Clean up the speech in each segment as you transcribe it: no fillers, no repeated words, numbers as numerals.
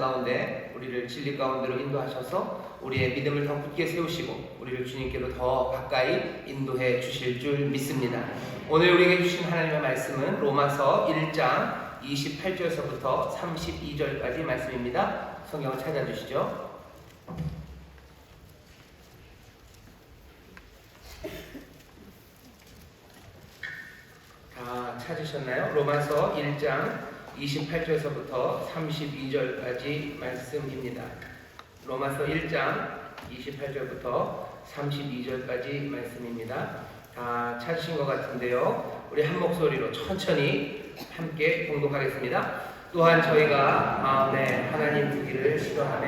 가운데 우리를 진리 가운데로 인도하셔서 우리의 믿음을 더 굳게 세우시고 우리를 주님께로 더 가까이 인도해 주실 줄 믿습니다. 오늘 우리에게 주신 하나님의 말씀은 로마서 1장 28절서부터 32절까지 말씀입니다. 성경을 찾아주시죠. 다 찾으셨나요? 로마서 1장 28절서부터 32절까지 말씀입니다. 로마서 1장 28절부터 32절까지 말씀입니다. 다 찾으신 것 같은데요. 우리 한 목소리로 천천히 함께 봉독하겠습니다. 또한 저희가 마음에 하나님 두기를 싫어하며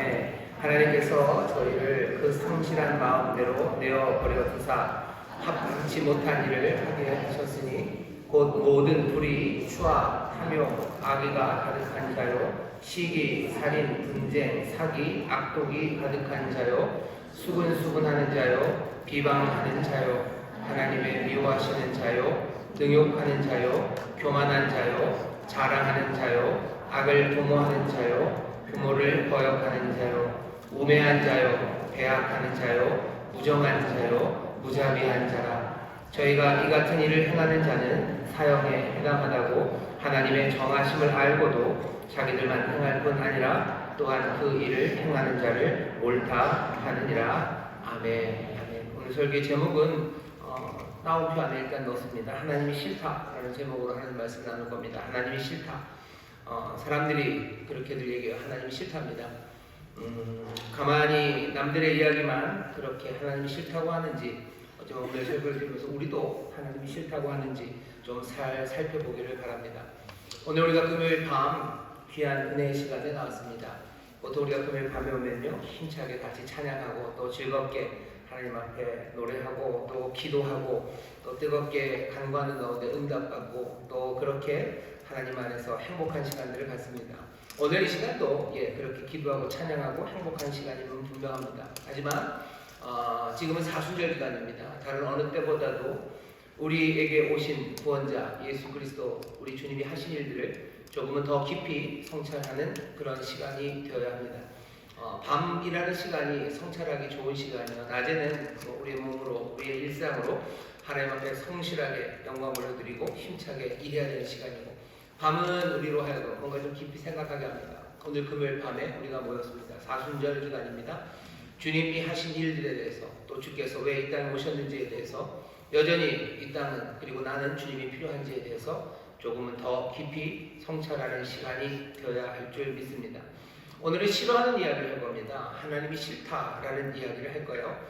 하나님께서 저희를 그 성실한 마음대로 내어버려 두사 합당치 못한 일을 하게 하셨으니 곧 모든 불의, 추악, 탐욕, 악의가 가득한 자요, 시기, 살인, 분쟁, 사기, 악독이 가득한 자요, 수근수근하는 자요, 비방하는 자요, 하나님의 미워하시는 자요, 능욕하는 자요, 교만한 자요, 자랑하는 자요, 악을 도모하는 자요, 부모를 거역하는 자요, 우매한 자요, 배악하는 자요, 무정한 자요, 무자비한 자라. 저희가 이 같은 일을 행하는 자는 사형에 해당하다고 하나님의 정하심을 알고도 자기들만 행할 뿐 아니라 또한 그 일을 행하는 자를 옳다 하느니라. 아멘. 아멘. 오늘 설교 제목은 따옴표 안에 일단 넣습니다. 하나님이 싫다라는 제목으로 하는 말씀을 나눌 겁니다. 하나님이 싫다. 사람들이 그렇게들 얘기해요. 하나님이 싫답니다. 가만히 남들의 이야기만 그렇게 하나님이 싫다고 하는지, 오늘 설교를 들으면서 우리도 하나님이 싫다고 하는지 좀 살펴보기를 바랍니다. 오늘 우리가 금요일 밤 귀한 은혜의 시간에 나왔습니다. 보통 우리가 금요일 밤에 오면요, 힘차게 같이 찬양하고 또 즐겁게 하나님 앞에 노래하고 또 기도하고 또 뜨겁게 간구하는 가운데 응답받고 또 그렇게 하나님 안에서 행복한 시간들을 갖습니다. 오늘 이 시간도 그렇게 기도하고 찬양하고 행복한 시간임은 분명합니다. 하지만 지금은 사순절 기간입니다. 다른 어느 때보다도 우리에게 오신 구원자 예수 그리스도 우리 주님이 하신 일들을 조금은 더 깊이 성찰하는 그런 시간이 되어야 합니다. 밤이라는 시간이 성찰하기 좋은 시간이요. 낮에는 우리의 몸으로 우리의 일상으로 하나님 앞에 성실하게 영광을 올려드리고 힘차게 일해야 되는 시간이고, 밤은 우리로 하여금 뭔가 좀 깊이 생각하게 합니다. 오늘 금요일 밤에 우리가 모였습니다. 사순절 기간입니다. 주님이 하신 일들에 대해서 또 주께서 왜 이 땅에 오셨는지에 대해서 여전히 이 땅은 그리고 나는 주님이 필요한지에 대해서 조금은 더 깊이 성찰하는 시간이 되어야 할 줄 믿습니다. 오늘은 싫어하는 이야기를 할 겁니다. 하나님이 싫다라는 이야기를 할 거예요.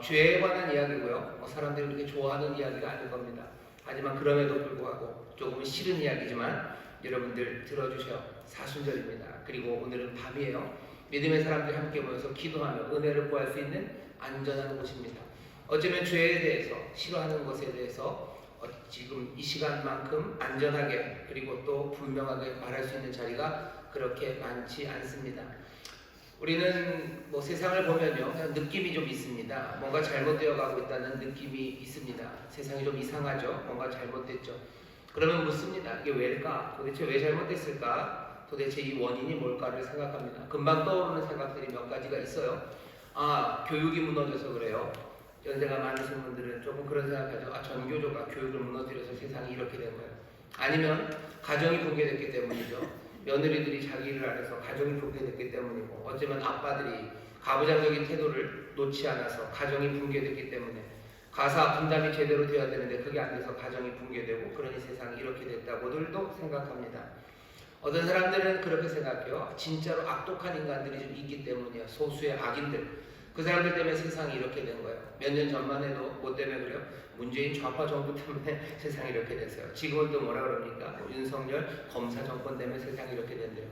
죄에 관한 이야기고요. 사람들이 그렇게 좋아하는 이야기가 아닐 겁니다. 하지만 그럼에도 불구하고 조금은 싫은 이야기지만 여러분들 들어주셔요. 사순절입니다. 그리고 오늘은 밤이에요. 믿음의 사람들이 함께 모여서 기도하며 은혜를 구할 수 있는 안전한 곳입니다. 어쩌면 죄에 대해서, 싫어하는 것에 대해서 지금 이 시간만큼 안전하게 그리고 또 분명하게 말할 수 있는 자리가 그렇게 많지 않습니다. 우리는 세상을 보면요, 그냥 느낌이 좀 있습니다. 뭔가 잘못되어 가고 있다는 느낌이 있습니다. 세상이 좀 이상하죠. 뭔가 잘못됐죠. 그러면 묻습니다. 이게 왜일까? 도대체 왜 잘못됐을까? 도대체 이 원인이 뭘까를 생각합니다. 금방 떠오르는 생각들이 몇 가지가 있어요. 교육이 무너져서 그래요. 연세가 많으신 분들은 조금 그런 생각하죠. 전교조가 교육을 무너뜨려서 세상이 이렇게 된 거예요. 아니면 가정이 붕괴됐기 때문이죠. 며느리들이 자기 일을 안 해서 가정이 붕괴됐기 때문이고, 어쩌면 아빠들이 가부장적인 태도를 놓지 않아서 가정이 붕괴됐기 때문에 가사 분담이 제대로 되어야 되는데 그게 안 돼서 가정이 붕괴되고, 그러니 세상이 이렇게 됐다고들도 생각합니다. 어떤 사람들은 그렇게 생각해요. 진짜로 악독한 인간들이 좀 있기 때문이야. 소수의 악인들. 그 사람들 때문에 세상이 이렇게 된 거예요. 몇 년 전만 해도 뭐 때문에 그래요? 문재인 좌파 정부 때문에 세상이 이렇게 됐어요. 지금은 또 뭐라 그럽니까? 윤석열 검사 정권 때문에 세상이 이렇게 된대요.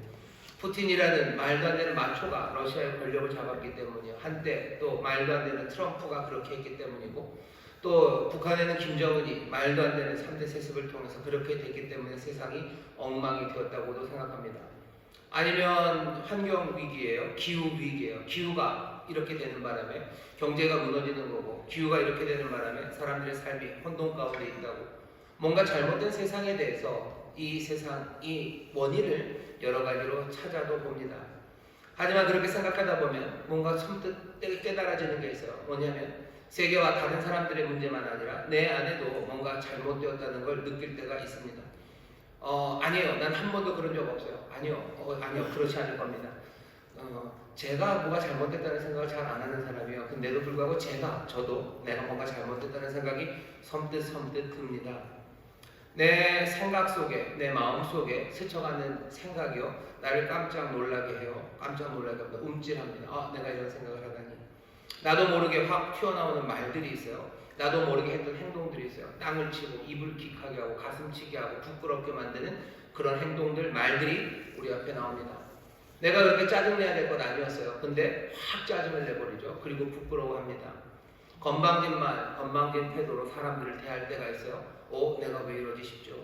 푸틴이라는 말도 안 되는 마초가 러시아의 권력을 잡았기 때문이에요. 한때 또 말도 안 되는 트럼프가 그렇게 했기 때문이고, 또 북한에는 김정은이 말도 안 되는 3대 세습을 통해서 그렇게 됐기 때문에 세상이 엉망이 되었다고도 생각합니다. 아니면 환경 위기예요. 기후 위기예요. 기후가 이렇게 되는 바람에 경제가 무너지는 거고, 기후가 이렇게 되는 바람에 사람들의 삶이 혼돈 가운데 있다고, 뭔가 잘못된 세상에 대해서 이 세상, 이 원인을 여러 가지로 찾아도 봅니다. 하지만 그렇게 생각하다 보면 뭔가 선뜻 깨달아지는 게 있어요. 뭐냐면 세계와 다른 사람들의 문제만 아니라 내 안에도 뭔가 잘못되었다는 걸 느낄 때가 있습니다. 아니에요. 난 한 번도 그런 적 없어요. 아니요. 그렇지 않을 겁니다. 제가 뭐가 잘못됐다는 생각을 잘 안 하는 사람이에요. 근데도 불구하고 저도 내가 뭔가 잘못됐다는 생각이 섬뜩 듭니다. 내 생각 속에, 내 마음 속에 스쳐가는 생각이요. 나를 깜짝 놀라게 해요. 깜짝 놀라게 합니다. 움찔합니다. 내가 이런 생각을 하다니. 나도 모르게 확 튀어나오는 말들이 있어요. 나도 모르게 했던 행동들이 있어요. 땅을 치고 입을 킥하게 하고 가슴 치게 하고 부끄럽게 만드는 그런 행동들, 말들이 우리 앞에 나옵니다. 내가 그렇게 짜증내야 될 건 아니었어요. 근데 확 짜증을 내버리죠. 그리고 부끄러워합니다. 건방진 말, 건방진 태도로 사람들을 대할 때가 있어요. 내가 왜 이러지 싶죠.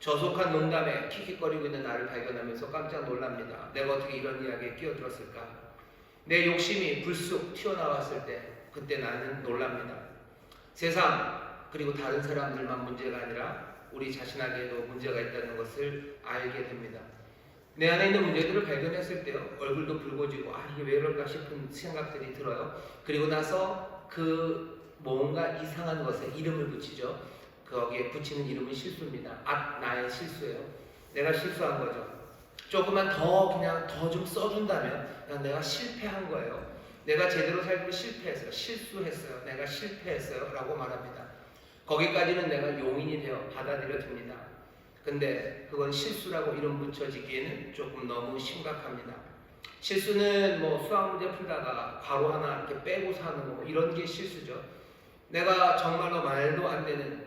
저속한 농담에 킥킥거리고 있는 나를 발견하면서 깜짝 놀랍니다. 내가 어떻게 이런 이야기에 끼어들었을까? 내 욕심이 불쑥 튀어나왔을 때 그때 나는 놀랍니다. 세상 그리고 다른 사람들만 문제가 아니라 우리 자신에게도 문제가 있다는 것을 알게 됩니다. 내 안에 있는 문제들을 발견했을 때요, 얼굴도 붉어지고 이게 왜 이럴까 싶은 생각들이 들어요. 그리고 나서 그 뭔가 이상한 것에 이름을 붙이죠. 거기에 붙이는 이름은 실수입니다. 나의 실수예요. 내가 실수한 거죠. 조금만 더 좀 써준다면 그냥 내가 실패한 거예요. 내가 제대로 살고 실패했어요. 실수했어요. 내가 실패했어요. 라고 말합니다. 거기까지는 내가 용인이 되어 받아들여집니다. 근데 그건 실수라고 이름 붙여지기에는 조금 너무 심각합니다. 실수는 수학 문제 풀다가 괄호 하나 이렇게 빼고 사는 거 이런 게 실수죠. 내가 정말로 말도 안 되는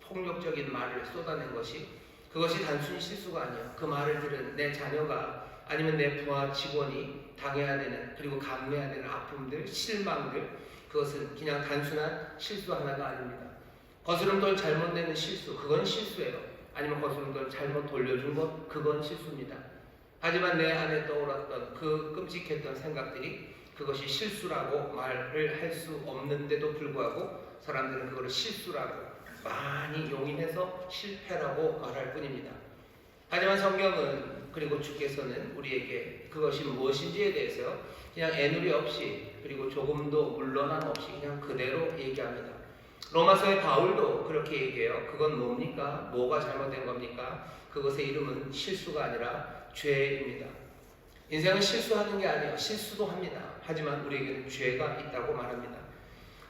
폭력적인 말을 쏟아낸 것이 그것이 단순히 실수가 아니에요. 그 말을 들은 내 자녀가 아니면 내 부하 직원이 당해야 되는 그리고 감내해야 되는 아픔들, 실망들 그것은 그냥 단순한 실수 하나가 아닙니다. 거스름돌 잘못 내는 실수 그건 실수예요. 아니면 거스름돌 잘못 돌려준 것 그건 실수입니다. 하지만 내 안에 떠올랐던 그 끔찍했던 생각들이 그것이 실수라고 말을 할 수 없는데도 불구하고 사람들은 그걸 실수라고 많이 용인해서 실패라고 말할 뿐입니다. 하지만 성경은 그리고 주께서는 우리에게 그것이 무엇인지에 대해서 그냥 애누리 없이 그리고 조금도 물러남 없이 그냥 그대로 얘기합니다. 로마서의 바울도 그렇게 얘기해요. 그건 뭡니까? 뭐가 잘못된 겁니까? 그것의 이름은 실수가 아니라 죄입니다. 인생은 실수하는 게 아니에요. 실수도 합니다. 하지만 우리에게는 죄가 있다고 말합니다.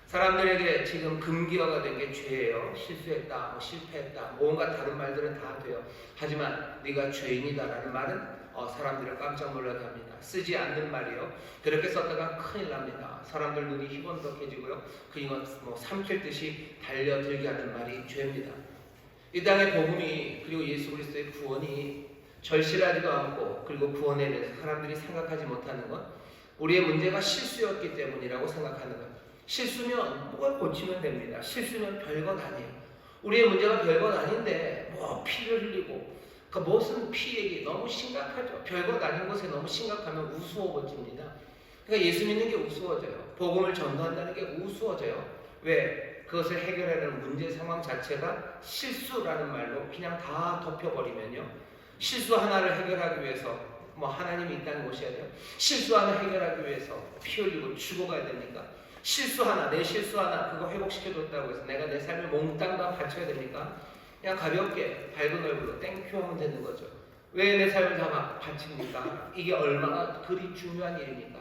사람들에게 지금 금기어가 된 게 죄예요. 실수했다, 실패했다, 뭔가 다른 말들은 다 돼요. 하지만 네가 죄인이다라는 말은 사람들을 깜짝 놀라게 합니다. 쓰지 않는 말이요. 그렇게 썼다가 큰일 납니다. 사람들 눈이 희번덕해지고요. 그리고 삼킬 듯이 달려들게 하는 말이 죄입니다. 이 땅의 복음이 그리고 예수 그리스도의 구원이 절실하지도 않고 그리고 구원에 대해서 사람들이 생각하지 못하는 건 우리의 문제가 실수였기 때문이라고 생각하는 거예요. 실수면 뭘 고치면 됩니다. 실수면 별것 아니에요. 우리의 문제가 별것 아닌데 피를 흘리고 무슨 피 얘기 너무 심각하죠. 별것 아닌 것에 너무 심각하면 우스워집니다. 그러니까 예수 믿는 게 우스워져요. 복음을 전도한다는 게 우스워져요. 왜? 그것을 해결하는 문제 상황 자체가 실수라는 말로 그냥 다 덮여버리면요. 실수 하나를 해결하기 위해서 하나님이 이 땅에 오셔야 돼요. 실수 하나 해결하기 위해서 피 흘리고 죽어가야 됩니까? 실수 하나, 내 실수 하나 그거 회복시켜줬다고 해서 내가 내 삶을 몽땅 다 바쳐야 됩니까? 그냥 가볍게 밝은 얼굴로 땡큐 하면 되는 거죠. 왜 내 삶을 다 바칩니까? 이게 얼마나 그리 중요한 일입니까?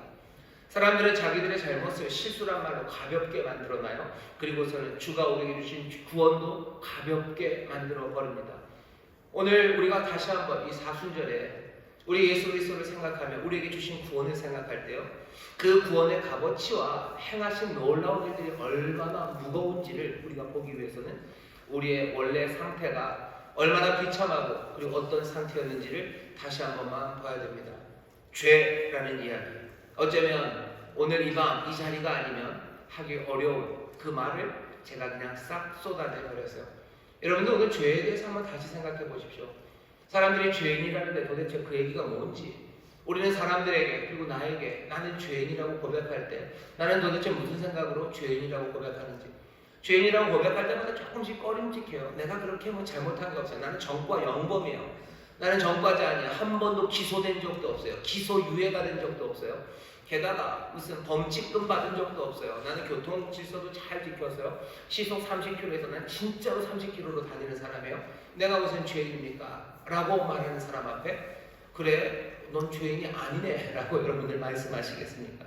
사람들은 자기들의 잘못을 실수란 말로 가볍게 만들어놔요. 그리고서는 주가 우리에게 주신 구원도 가볍게 만들어 버립니다. 오늘 우리가 다시 한번 이 사순절에 우리 예수 그리스도를 생각하며 우리에게 주신 구원을 생각할 때요, 그 구원의 값어치와 행하신 놀라운 일들이 얼마나 무거운지를 우리가 보기 위해서는 우리의 원래 상태가 얼마나 비참하고 그리고 어떤 상태였는지를 다시 한 번만 봐야 됩니다. 죄라는 이야기, 어쩌면 오늘 이 밤 이 자리가 아니면 하기 어려운 그 말을 제가 그냥 싹 쏟아내 버렸어요. 여러분들 오늘 죄에 대해서 한번 다시 생각해 보십시오. 사람들이 죄인이라는데 도대체 그 얘기가 뭔지, 우리는 사람들에게 그리고 나에게 나는 죄인이라고 고백할 때 나는 도대체 무슨 생각으로 죄인이라고 고백하는지, 죄인이라고 고백할 때마다 조금씩 꺼림직해요. 내가 그렇게 잘못한 게 없어요. 나는 정과 영범이에요. 나는 전과자 아니야. 한 번도 기소된 적도 없어요. 기소유예가 된 적도 없어요. 게다가 무슨 범칙금 받은 적도 없어요. 나는 교통 질서도 잘 지켰어요. 시속 30km에서 난 진짜로 30km로 다니는 사람이에요. 내가 무슨 죄인입니까? 라고 말하는 사람 앞에 그래 넌 죄인이 아니네 라고 여러분들 말씀하시겠습니까?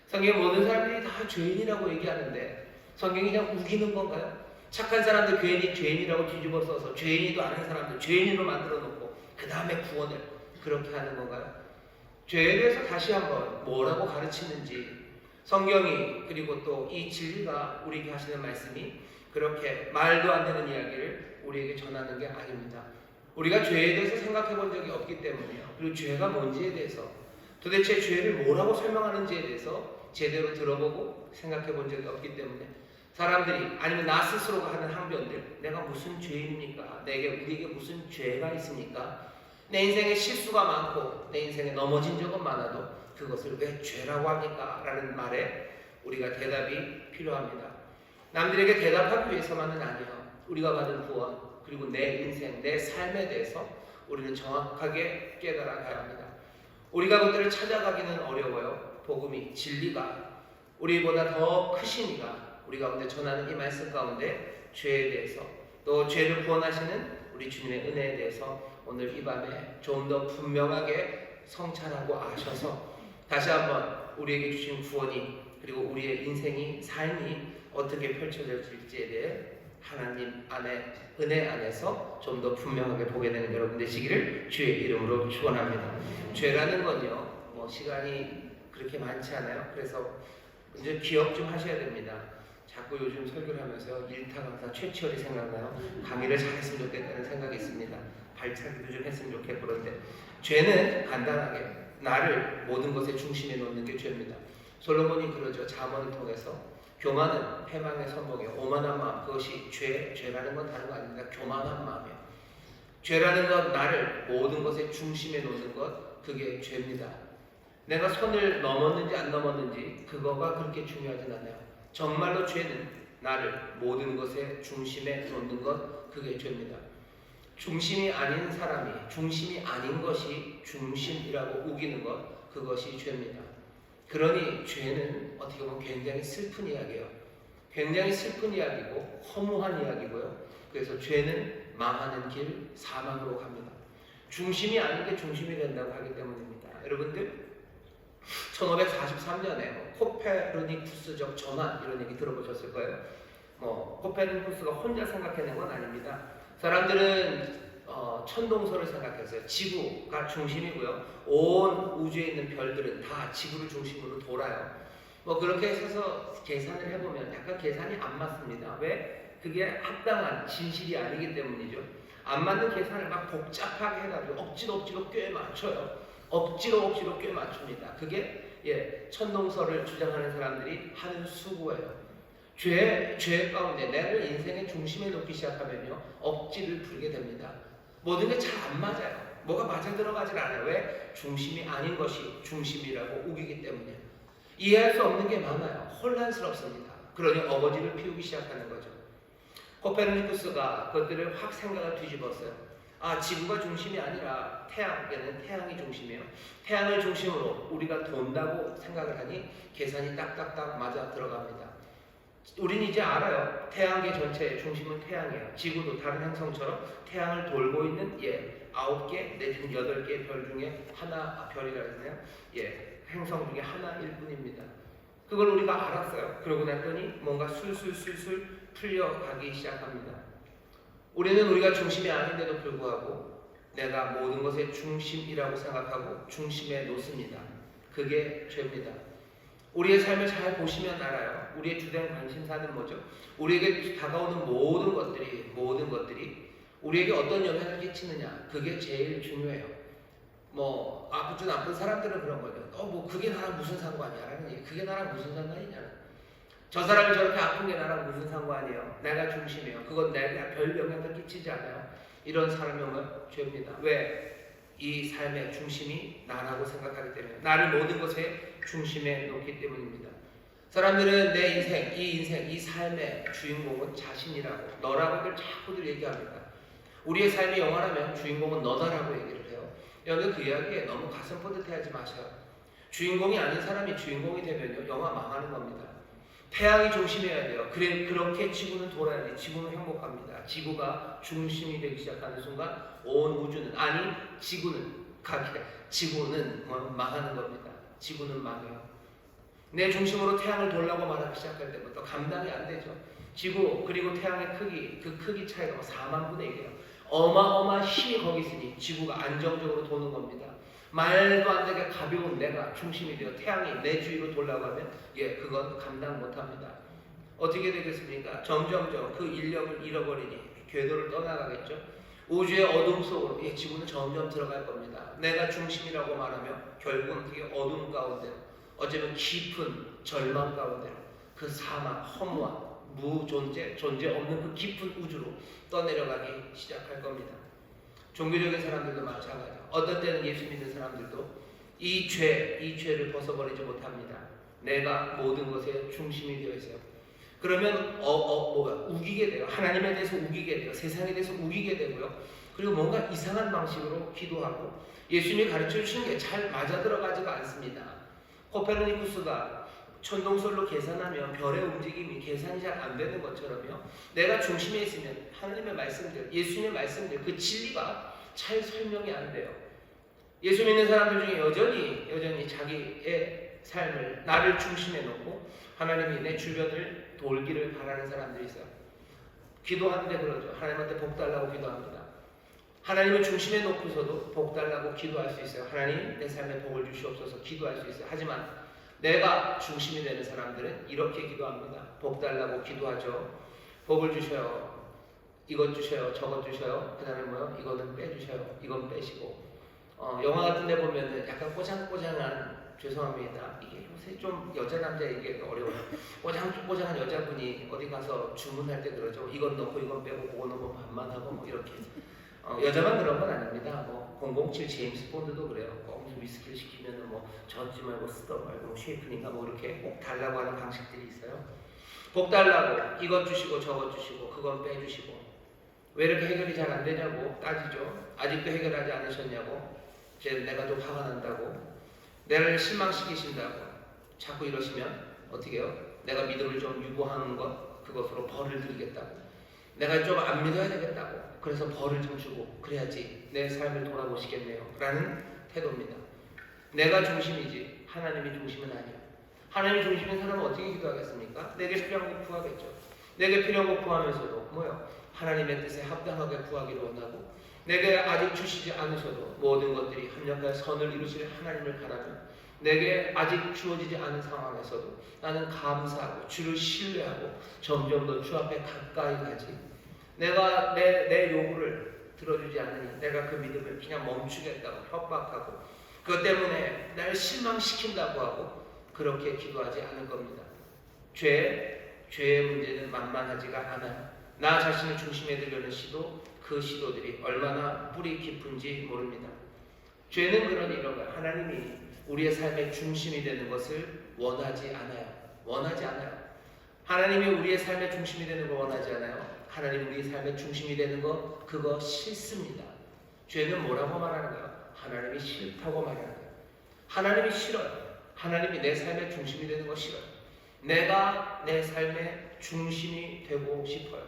성경 모든 사람들이 다 죄인이라고 얘기하는데 성경이 그냥 우기는 건가요? 착한 사람들 괜히 죄인이라고 뒤집어 써서 죄인이도 아닌 사람들 죄인으로 만들어 놓고 그 다음에 구원을 그렇게 하는 건가요? 죄에 대해서 다시 한번 뭐라고 가르치는지 성경이 그리고 또 이 진리가 우리에게 하시는 말씀이 그렇게 말도 안 되는 이야기를 우리에게 전하는 게 아닙니다. 우리가 죄에 대해서 생각해 본 적이 없기 때문이에요. 그리고 죄가 뭔지에 대해서 도대체 죄를 뭐라고 설명하는지에 대해서 제대로 들어보고 생각해 본 적이 없기 때문에 사람들이 아니면 나 스스로가 하는 항변들 내가 무슨 죄입니까? 우리에게 무슨 죄가 있습니까? 내 인생에 실수가 많고 내 인생에 넘어진 적은 많아도 그것을 왜 죄라고 합니까? 라는 말에 우리가 대답이 필요합니다. 남들에게 대답하기 위해서만은 아니에요. 우리가 받은 구원 그리고 내 인생, 내 삶에 대해서 우리는 정확하게 깨달아가야 합니다. 우리가 그들을 찾아가기는 어려워요. 복음이 진리가 우리보다 더 크시니까 우리 가운데 전하는 이 말씀 가운데 죄에 대해서 또 죄를 구원하시는 우리 주님의 은혜에 대해서 오늘 이 밤에 좀 더 분명하게 성찰하고 아셔서 다시 한번 우리에게 주신 구원이 그리고 우리의 인생이 삶이 어떻게 펼쳐질지에 대해 하나님 안에 은혜 안에서 좀 더 분명하게 보게 되는 여러분 되시기를 주의 이름으로 축원합니다. 죄라는 건요 뭐 시간이 그렇게 많지 않아요. 그래서 이제 기억 좀 하셔야 됩니다. 자꾸 요즘 설교를 하면서 일타 강사 최치열이 생각나요. 강의를 잘했으면 좋겠다는 생각이 있습니다. 발차기도 좀 했으면 좋겠고 그런데 죄는 간단하게 나를 모든 것의 중심에 놓는 게 죄입니다. 솔로몬이 그러죠. 잠언을 통해서 교만은 패망의 선봉이요 오만한 마음 그것이 죄라는 건 다른 거 아닙니다. 교만한 마음이에요. 죄라는 건 나를 모든 것의 중심에 놓는 것 그게 죄입니다. 내가 선을 넘었는지 안 넘었는지 그거가 그렇게 중요하진 않아요. 정말로 죄는 나를 모든 것의 중심에 놓는 것 그게 죄입니다. 중심이 아닌 사람이 중심이 아닌 것이 중심이라고 우기는 것 그것이 죄입니다. 그러니 죄는 어떻게 보면 굉장히 슬픈 이야기예요. 굉장히 슬픈 이야기고 허무한 이야기고요. 그래서 죄는 망하는 길 사망으로 갑니다. 중심이 아닌 게 중심이 된다고 하기 때문입니다. 여러분들 1543년에 코페르니쿠스적 전환 이런 얘기 들어보셨을 거예요. 코페르니쿠스가 혼자 생각해낸 건 아닙니다. 사람들은 천동설을 생각했어요. 지구가 중심이고요. 온 우주에 있는 별들은 다 지구를 중심으로 돌아요. 그렇게 해서 계산을 해보면 약간 계산이 안 맞습니다. 왜? 그게 합당한 진실이 아니기 때문이죠. 안 맞는 계산을 막 복잡하게 해가지고 억지로 꽤 맞춰요. 억지로 꽤 맞춥니다. 그게 천동설을 주장하는 사람들이 하는 수고예요. 죄 가운데 내를 인생의 중심에 놓기 시작하면요 억지를 부리게 됩니다. 모든 게 잘 안 맞아요. 뭐가 맞아 들어가질 않아요. 왜? 중심이 아닌 것이 중심이라고 우기기 때문에 이해할 수 없는 게 많아요. 혼란스럽습니다. 그러니 어거지를 피우기 시작하는 거죠. 코페르니쿠스가 그것들을 확 생각을 뒤집었어요. 지구가 중심이 아니라 태양에는 태양이 중심이에요. 태양을 중심으로 우리가 돈다고 생각을 하니 계산이 딱딱딱 맞아 들어갑니다. 우린 이제 알아요. 태양계 전체의 중심은 태양이에요. 지구도 다른 행성처럼 태양을 돌고 있는 9개 내지는 8개의 별 중에 하나 별이라 했나요? 행성 중에 하나일 뿐입니다. 그걸 우리가 알았어요. 그러고 났더니 뭔가 술술 풀려가기 시작합니다. 우리는 우리가 중심이 아닌데도 불구하고 내가 모든 것의 중심이라고 생각하고 중심에 놓습니다. 그게 죄입니다. 우리의 삶을 잘 보시면 알아요. 우리의 주된 관심사는 뭐죠? 우리에게 다가오는 모든 것들이 우리에게 어떤 영향을 끼치느냐 그게 제일 중요해요. 아주 나쁜 사람들은 그런 거죠. 그게 나랑 무슨 상관이야 라는 얘기. 그게 나랑 무슨 상관이냐. 저 사람이 저렇게 아픈 게 나랑 무슨 상관이에요. 내가 중심이에요. 그건 내가 별 영향을 끼치지 않아요. 이런 사람이 오면 죄입니다. 왜? 이 삶의 중심이 나라고 생각하기 때문에 나를 모든 것의 중심에 놓기 때문입니다. 사람들은 내 인생, 이 삶의 주인공은 자신이라고 너라고들 자꾸들 얘기합니다. 우리의 삶이 영원하면 주인공은 너다라고 얘기를 해요. 여러분 그 이야기에 너무 가슴 뿌듯해하지 마셔요. 주인공이 아닌 사람이 주인공이 되면요 영화 망하는 겁니다. 태양이 중심이어야 돼요. 그렇게 지구는 돌아야 돼. 지구는 행복합니다. 지구가 중심이 되기 시작하는 순간 온 우주는 아니 지구는 망하는 겁니다. 지구는 망해요. 내 중심으로 태양을 돌라고 말하기 시작할 때부터 감당이 안 되죠. 지구 그리고 태양의 크기 그 크기 차이가 4만 분의 1이에요. 어마어마한 힘이 거기 있으니 지구가 안정적으로 도는 겁니다. 말도 안 되게 가벼운 내가 중심이 되어 태양이 내 주위로 돌아가면 그건 감당 못합니다. 어떻게 되겠습니까? 점점점 그 인력을 잃어버리니 궤도를 떠나가겠죠. 우주의 어둠 속으로 지구는 점점 들어갈 겁니다. 내가 중심이라고 말하며 결국은 그게 어둠 가운데로 어쩌면 깊은 절망 가운데로 그 사막 허무한 존재 없는 그 깊은 우주로 떠내려가기 시작할 겁니다. 종교적인 사람들도 마찬가지죠. 어떤 때는 예수 믿는 사람들도 이 죄를 벗어버리지 못합니다. 내가 모든 것의 중심이 되어 있어요. 그러면 우기게 돼요. 하나님에 대해서 우기게 돼요. 세상에 대해서 우기게 되고요. 그리고 뭔가 이상한 방식으로 기도하고 예수님이 가르쳐 주시는 게 잘 맞아 들어가지가 않습니다. 코페르니쿠스가 천동설로 계산하면 별의 움직임이 계산이 잘 안 되는 것처럼요. 내가 중심에 있으면 하나님의 말씀들, 예수님의 말씀들, 그 진리가 잘 설명이 안 돼요. 예수 믿는 사람들 중에 여전히 자기의 삶을 나를 중심에 놓고 하나님이 내 주변을 돌기를 바라는 사람들이 있어요. 기도하는데 그러죠. 하나님한테 복 달라고 기도합니다. 하나님을 중심에 놓고서도 복 달라고 기도할 수 있어요. 하나님 내 삶에 복을 주시옵소서 기도할 수 있어요. 하지만 내가 중심이 되는 사람들은 이렇게 기도합니다. 복 달라고 기도하죠. 복을 주셔요. 이것 주셔요. 저것 주셔요. 그 다음에 이거는 빼주셔요. 이건 빼시고 영화 같은 데 보면은 약간 꼬장꼬장한 죄송합니다. 이게 요새 좀 여자 남자 얘기가 어려워요. 꼬장꼬장한 여자분이 어디 가서 주문할 때 그러죠. 이건 넣고 이건 빼고 그거 넣으면 반만 하고 이렇게 여자만 그런 건 아닙니다. 007 제임스 본드도 그래요. 무슨 위스키를 시키면은 젓지 말고 쓰더 말고 쉐이프니까 이렇게 꼭 달라고 하는 방식들이 있어요. 복 달라고 이것 주시고 저것 주시고 그건 빼주시고 왜 이렇게 해결이 잘 안 되냐고 따지죠. 아직도 해결하지 않으셨냐고 내가 좀 화가 난다고 나를 실망시키신다고 자꾸 이러시면 어떻게 해요? 내가 믿음을 좀 유보하는 것 그것으로 벌을 드리겠다고 내가 좀 안 믿어야 되겠다고 그래서 벌을 좀 주고 그래야지 내 삶을 돌아보시겠네요 라는 태도입니다. 내가 중심이지 하나님이 중심은 아니에요. 하나님이 중심인 사람은 어떻게 기도하겠습니까? 내게 필요한 거 구하겠죠. 내게 필요한 거 구하면서도 하나님의 뜻에 합당하게 구하기를 원하고 내게 아직 주시지 않으셔도 모든 것들이 합력하여 선을 이루실 하나님을 바라며 내게 아직 주어지지 않은 상황에서도 나는 감사하고 주를 신뢰하고 점점 더 주 앞에 가까이 가지 내가 내 요구를 들어주지 않으니 내가 그 믿음을 그냥 멈추겠다고 협박하고 그것 때문에 나를 실망시킨다고 하고 그렇게 기도하지 않을 겁니다. 죄의 문제는 만만하지가 않아요. 나 자신을 중심에 두려는 시도 그 시도들이 얼마나 뿌리 깊은지 모릅니다. 죄는 그러니 이런 거예요. 하나님이 우리의 삶의 중심이 되는 것을 원하지 않아요. 하나님이 우리의 삶의 중심이 되는 거 원하지 않아요. 하나님 우리의 삶의 중심이 되는 거 그거 싫습니다. 죄는 뭐라고 말하는 거예요? 하나님이 싫다고 말하는 거예요. 하나님이 싫어요. 하나님이 내 삶의 중심이 되는 거 싫어요. 내가 내 삶의 중심이 되고 싶어요.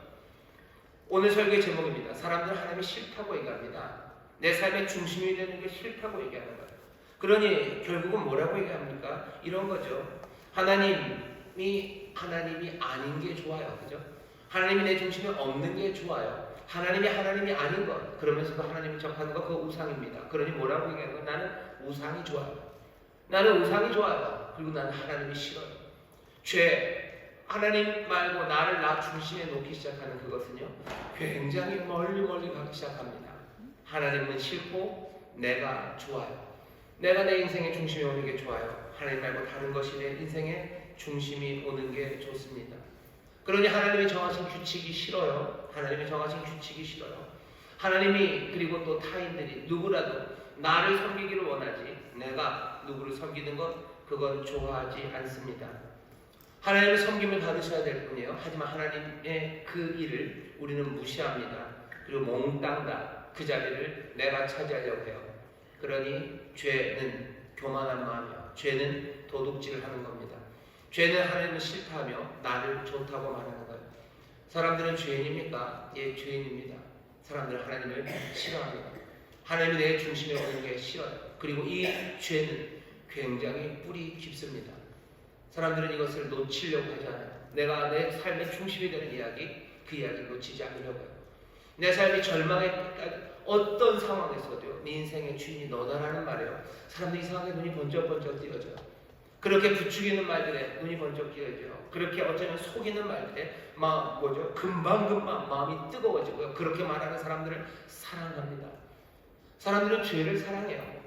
오늘 설교의 제목입니다. 사람들은 하나님이 싫다고 얘기합니다. 내 삶의 중심이 되는 게 싫다고 얘기하는 거예요. 그러니 결국은 뭐라고 얘기합니까? 이런 거죠. 하나님이 아닌 게 좋아요. 그죠? 하나님이 내 중심에 없는 게 좋아요. 하나님이 아닌 것. 그러면서도 하나님이 적하는 것 그거 우상입니다. 그러니 뭐라고 얘기하는 거예요? 나는 우상이 좋아요. 나는 우상이 좋아요. 그리고 나는 하나님이 싫어요. 하나님 말고 나를 나 중심에 놓기 시작하는 그것은요 굉장히 멀리 가기 시작합니다. 하나님은 싫고 내가 좋아요. 내가 내 인생의 중심에 오는 게 좋아요. 하나님 말고 다른 것이 내 인생의 중심이 오는 게 좋습니다. 그러니 하나님이 정하신 규칙이 싫어요. 하나님이 그리고 또 타인들이 누구라도 나를 섬기기를 원하지 내가 누구를 섬기는 것 그건 좋아하지 않습니다. 하나님의 섬김을 받으셔야 될 뿐이에요. 하지만 하나님의 그 일을 우리는 무시합니다. 그리고 몽땅 다 그 자리를 내가 차지하려고 해요. 그러니 죄는 교만한 마음이요, 죄는 도둑질을 하는 겁니다. 죄는 하나님을 싫다하며 나를 좋다고 말하는 거예요. 사람들은 죄인입니까? 예, 죄인입니다. 사람들은 하나님을 싫어합니다. 하나님이 내 중심에 오는 게 싫어요. 그리고 이 죄는 굉장히 뿌리 깊습니다. 사람들은 이것을 놓치려고 하지 않아요. 내가 내 삶의 중심이 되는 이야기, 그 이야기를 놓치지 않으려고요. 내 삶이 절망의 끝까지 어떤 상황에서도 네 인생의 주인이 너다라는 말이에요. 사람들이 이상하게 눈이 번쩍번쩍 띄어져요. 그렇게 부추기는 말들에 눈이 번쩍 띄어져요. 그렇게 어쩌면 속이는 말들에 금방금방 마음이 뜨거워지고요. 그렇게 말하는 사람들을 사랑합니다. 사람들은 죄를 사랑해요.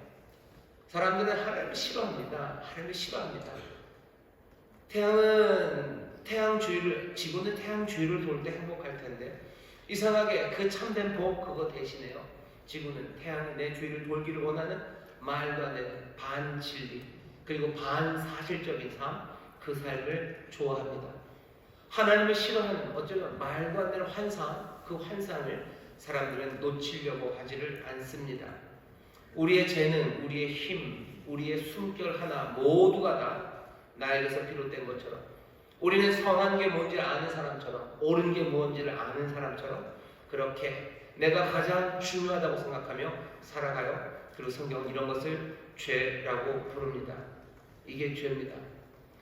사람들은 하나님을 싫어합니다. 하나님을 싫어합니다. 지구는 태양 주위를 돌 때 행복할 텐데 이상하게 그 참된 복 그거 대신에요. 지구는 태양이 내 주위를 돌기를 원하는 말도 안 되는 반진리 그리고 반사실적인 삶, 그 삶을 좋아합니다. 하나님을 싫어하는 어쩌면 말도 안 되는 환상, 그 환상을 사람들은 놓치려고 하지를 않습니다. 우리의 재능, 우리의 힘, 우리의 숨결 하나 모두가 다 나에게서 비롯된 것처럼 우리는 선한 게 뭔지를 아는 사람처럼 옳은 게 무엇인지를 아는 사람처럼 그렇게 내가 가장 중요하다고 생각하며 살아가요. 그리고 성경은 이런 것을 죄라고 부릅니다. 이게 죄입니다.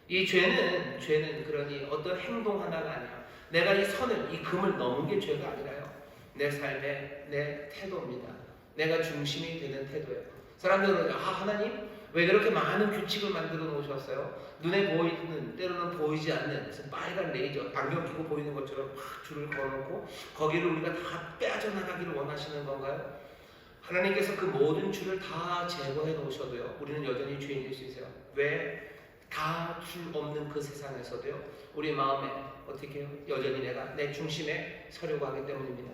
이 죄는 그러니 어떤 행동 하나가 아니야. 내가 이 선을, 이 금을 넘은 게 죄가 아니라요. 내 삶의 내 태도입니다. 내가 중심이 되는 태도예요. 사람들은 하나님 왜 그렇게 많은 규칙을 만들어 놓으셨어요? 눈에 보이는, 때로는 보이지 않는 무슨 빨간 레이저, 안경 끼고 보이는 것처럼 막 줄을 걸어놓고 거기를 우리가 다 빠져나가기를 원하시는 건가요? 하나님께서 그 모든 줄을 다 제거해 놓으셔도요, 우리는 여전히 죄인일 수 있어요. 왜? 다 줄 없는 그 세상에서도요, 우리 마음에 어떻게 해요? 여전히 내가 내 중심에 서려고 하기 때문입니다.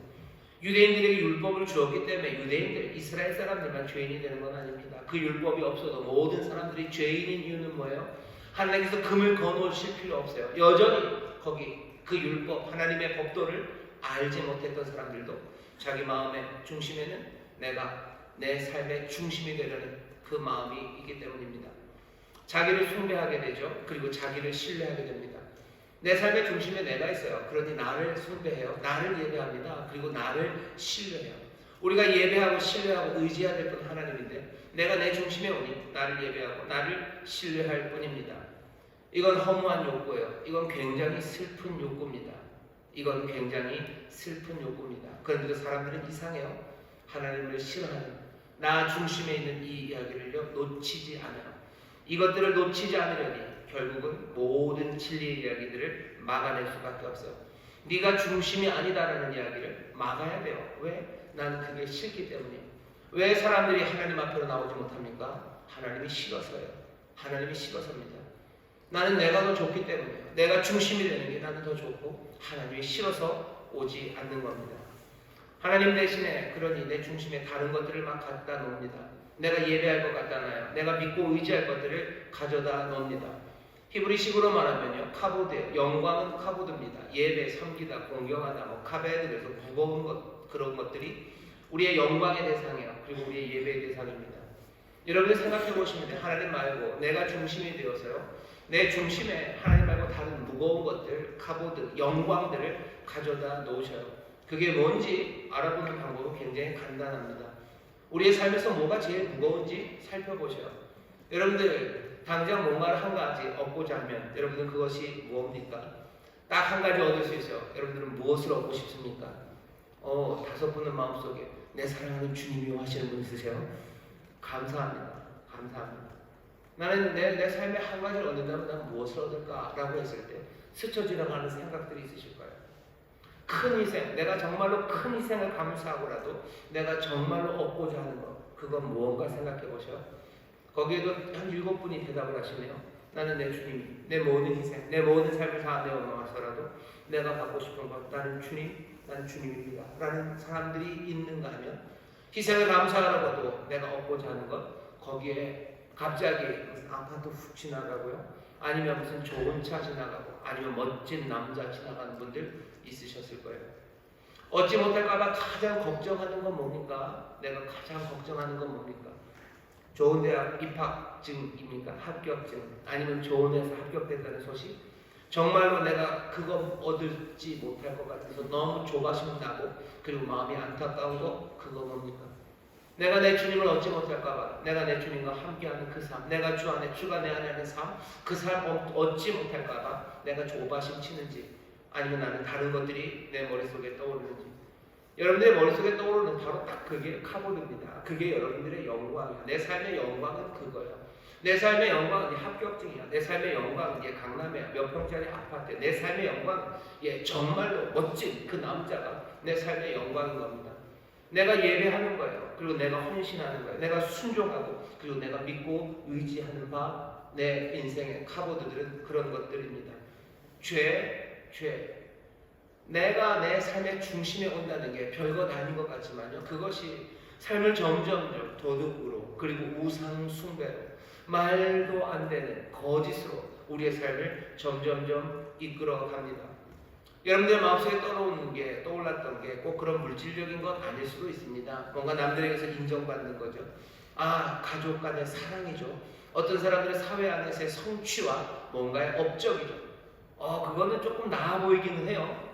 유대인들에게 율법을 주었기 때문에 유대인들, 이스라엘 사람들만 죄인이 되는 건 아닙니다. 그 율법이 없어도 모든 사람들이 죄인인 이유는 뭐예요? 하나님께서 금을 거놓으실 필요 없어요. 여전히 거기 그 율법, 하나님의 법도를 알지 못했던 사람들도 자기 마음의 중심에는 내가 내 삶의 중심이 되려는 그 마음이 있기 때문입니다. 자기를 숭배하게 되죠. 그리고 자기를 신뢰하게 됩니다. 내 삶의 중심에 내가 있어요. 그러니 나를 숭배해요. 나를 예배합니다. 그리고 나를 신뢰해요. 우리가 예배하고 신뢰하고 의지해야 될 분 하나님인데 내가 내 중심에 오니 나를 예배하고 나를 신뢰할 뿐입니다. 이건 허무한 욕구예요. 이건 굉장히 슬픈 욕구입니다. 이건 굉장히 슬픈 욕구입니다. 그런데도 사람들은 이상해요. 하나님을 싫어하는 나 중심에 있는 이 이야기를 놓치지 않아요. 이것들을 놓치지 않으려니 결국은 모든 진리의 이야기들을 막아낼 수밖에 없어요. 네가 중심이 아니다라는 이야기를 막아야 돼요. 왜? 나는 그게 싫기 때문이에요. 왜 사람들이 하나님 앞으로 나오지 못합니까? 하나님이 싫어서요. 하나님이 싫어서입니다. 나는 내가 더 좋기 때문이에요. 내가 중심이 되는 게 나는 더 좋고 하나님이 싫어서 오지 않는 겁니다. 하나님 대신에 그러니 내 중심에 다른 것들을 막 갖다 놓습니다. 내가 예배할 것 같잖아요. 내가 믿고 의지할 것들을 가져다 놓습니다. 히브리식으로 말하면요, 카보드, 영광은 카보드입니다. 예배, 섬기다, 공경하다, 카베드, 그래서 무거운 것, 그런 것들이 우리의 영광의 대상이에요. 그리고 우리의 예배의 대상입니다. 여러분들 생각해 보시면 하나님 말고 내가 중심이 되어서요, 내 중심에 하나님 말고 다른 무거운 것들, 카보드, 영광들을 가져다 놓으셔요. 그게 뭔지 알아보는 방법은 굉장히 간단합니다. 우리의 삶에서 뭐가 제일 무거운지 살펴보셔요. 여러분들 당장 뭔가를 한 가지 얻고자 하면 여러분들 그것이 무엇입니까? 딱 한 가지 얻을 수 있어요. 여러분들은 무엇을 얻고 싶습니까? 5분은 마음속에 내 사랑하는 주님이요 하시는 분 있으세요? 감사합니다. 감사합니다. 나는 내 삶에 한 가지를 얻는다면 난 무엇을 얻을까라고 했을 때 스쳐 지나가는 생각들이 있으실 거예요. 큰 희생, 내가 정말로 큰 희생을 감수하고라도 내가 정말로 얻고자 하는 것, 그건 무언가 생각해 보셔. 거기에도 한 7분이 대답을 하시네요. 나는 내 주님, 내 모든 희생, 내 모든 삶을 다 내어놓아서라도 내가 받고 싶은 것, 나는 주님, 난 주님입니다 라는 사람들이 있는가 하면 희생을 감수하라고도 내가 얻고자 하는 것, 거기에 갑자기 무슨 아파트 훅 지나가고요, 아니면 무슨 좋은 차 지나가고, 아니면 멋진 남자 지나가는 분들 있으셨을 거예요. 얻지 못할까봐 가장 걱정하는 건 뭡니까? 내가 가장 걱정하는 건 뭡니까? 좋은 대학 입학증입니까? 합격증 아니면 좋은 회사 합격됐다는 소식? 정말로 내가 그거 얻지 못할 것 같아서 너무 조바심 나고 그리고 마음이 안타까운 거 그거 뭡니까? 내가 내 주님을 얻지 못할까봐 내가 내 주님과 함께하는 그 삶, 내가 주 안에 주가 내 안에 하는 삶, 그 삶 얻지 못할까봐 내가 조바심 치는지 아니면 나는 다른 것들이 내 머릿속에 떠오르는지. 여러분들의 머릿속에 떠오르는 바로 딱 그게 카보드입니다. 그게 여러분들의 영광이야. 내 삶의 영광은 그거야. 내 삶의 영광은 이제 합격증이야. 내 삶의 영광은 이제 강남이야. 몇 평짜리 아파트. 내 삶의 영광은 정말로 멋진 그 남자가 내 삶의 영광인 겁니다. 내가 예배하는 거예요. 그리고 내가 헌신하는 거예요. 내가 순종하고 그리고 내가 믿고 의지하는 바 내 인생의 카보드들은 그런 것들입니다. 죄. 내가 내 삶의 중심에 온다는 게 별것 아닌 것 같지만요. 그것이 삶을 점점 도둑으로 그리고 우상 숭배로 말도 안 되는 거짓으로 우리의 삶을 점점점 이끌어 갑니다. 여러분들 마음속에 떠올랐던 게 꼭 그런 물질적인 것 아닐 수도 있습니다. 뭔가 남들에게서 인정받는 거죠. 가족 간의 사랑이죠. 어떤 사람들은 사회 안에서의 성취와 뭔가의 업적이죠. 그거는 조금 나아 보이기는 해요.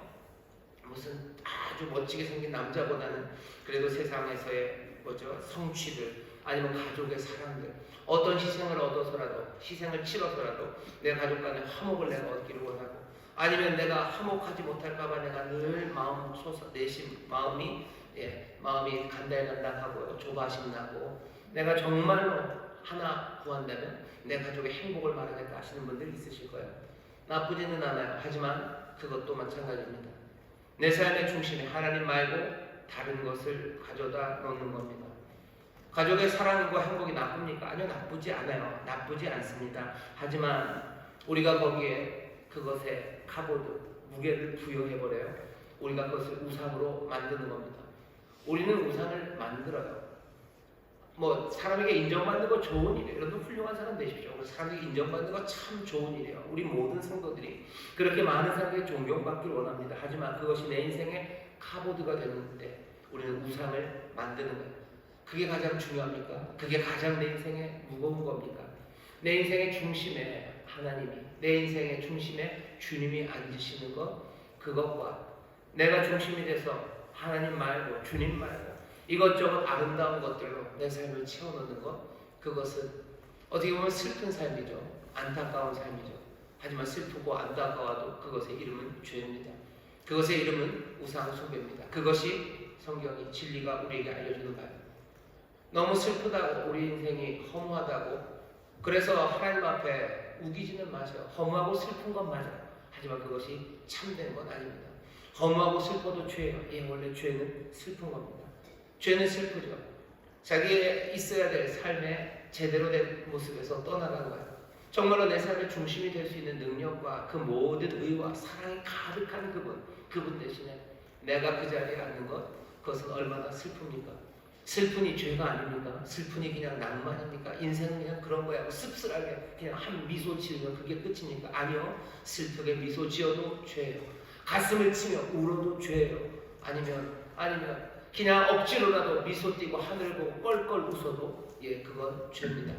무슨 아주 멋지게 생긴 남자보다는 그래도 세상에서의 성취들 아니면 가족의 사랑들 어떤 희생을 얻어서라도 희생을 치러서라도 내 가족 간의 화목을 내가 얻기를 원하고 아니면 내가 화목하지 못할까봐 내가 늘 마음이 간달간달하고 조바심 나고 내가 정말로 하나 구한다면 내 가족의 행복을 말하겠다 하시는 분들이 있으실 거예요. 나쁘지는 않아요. 하지만 그것도 마찬가지입니다. 내 삶의 중심에 하나님 말고 다른 것을 가져다 놓는 겁니다. 가족의 사랑과 행복이 나쁩니까? 아니요, 나쁘지 않아요. 나쁘지 않습니다. 하지만 우리가 거기에 그것에 카보드, 무게를 부여해버려요. 우리가 그것을 우상으로 만드는 겁니다. 우리는 우상을 만들어요. 사람에게 인정받는 거 좋은 일이에요. 여러분 훌륭한 사람 되십시오. 사람에게 인정받는 거 참 좋은 일이에요. 우리 모든 성도들이 그렇게 많은 사람에게 존경받기를 원합니다. 하지만 그것이 내 인생의 카보드가 되는데 우리는 우상을 만드는 거예요. 그게 가장 중요합니까? 그게 가장 내 인생에 무거운 겁니까? 내 인생의 중심에 하나님이, 내 인생의 중심에 주님이 앉으시는 것, 그것과 내가 중심이 돼서 하나님 말고 주님 말고 이것저것 아름다운 것들로 내 삶을 채워넣는 것, 그것은 어떻게 보면 슬픈 삶이죠. 안타까운 삶이죠. 하지만 슬프고 안타까워도 그것의 이름은 죄입니다. 그것의 이름은 우상 숭배입니다. 그것이 성경이 진리가 우리에게 알려주는 바예요. 너무 슬프다고 우리 인생이 허무하다고 그래서 하나님 앞에 우기지는 마세요. 허무하고 슬픈 건 맞아요. 하지만 그것이 참된 건 아닙니다. 허무하고 슬퍼도 죄예요. 원래 죄는 슬픈 겁니다. 죄는 슬프죠. 자기의 있어야 될 삶의 제대로 된 모습에서 떠나간 거예요. 정말로 내 삶의 중심이 될 수 있는 능력과 그 모든 의와 사랑이 가득한 그분 대신에 내가 그 자리에 앉는 것, 그것은 얼마나 슬픕니까? 슬픈이 죄가 아닙니까? 슬픈이 그냥 낭만입니까? 인생은 그냥 그런 거야. 씁쓸하게 그냥 한 미소 지으면 그게 끝입니까? 아니요. 슬프게 미소 지어도 죄예요. 가슴을 치며 울어도 죄예요. 아니면 그냥 억지로라도 미소 띄고 하늘 보고 껄껄 웃어도 그건 죄입니다.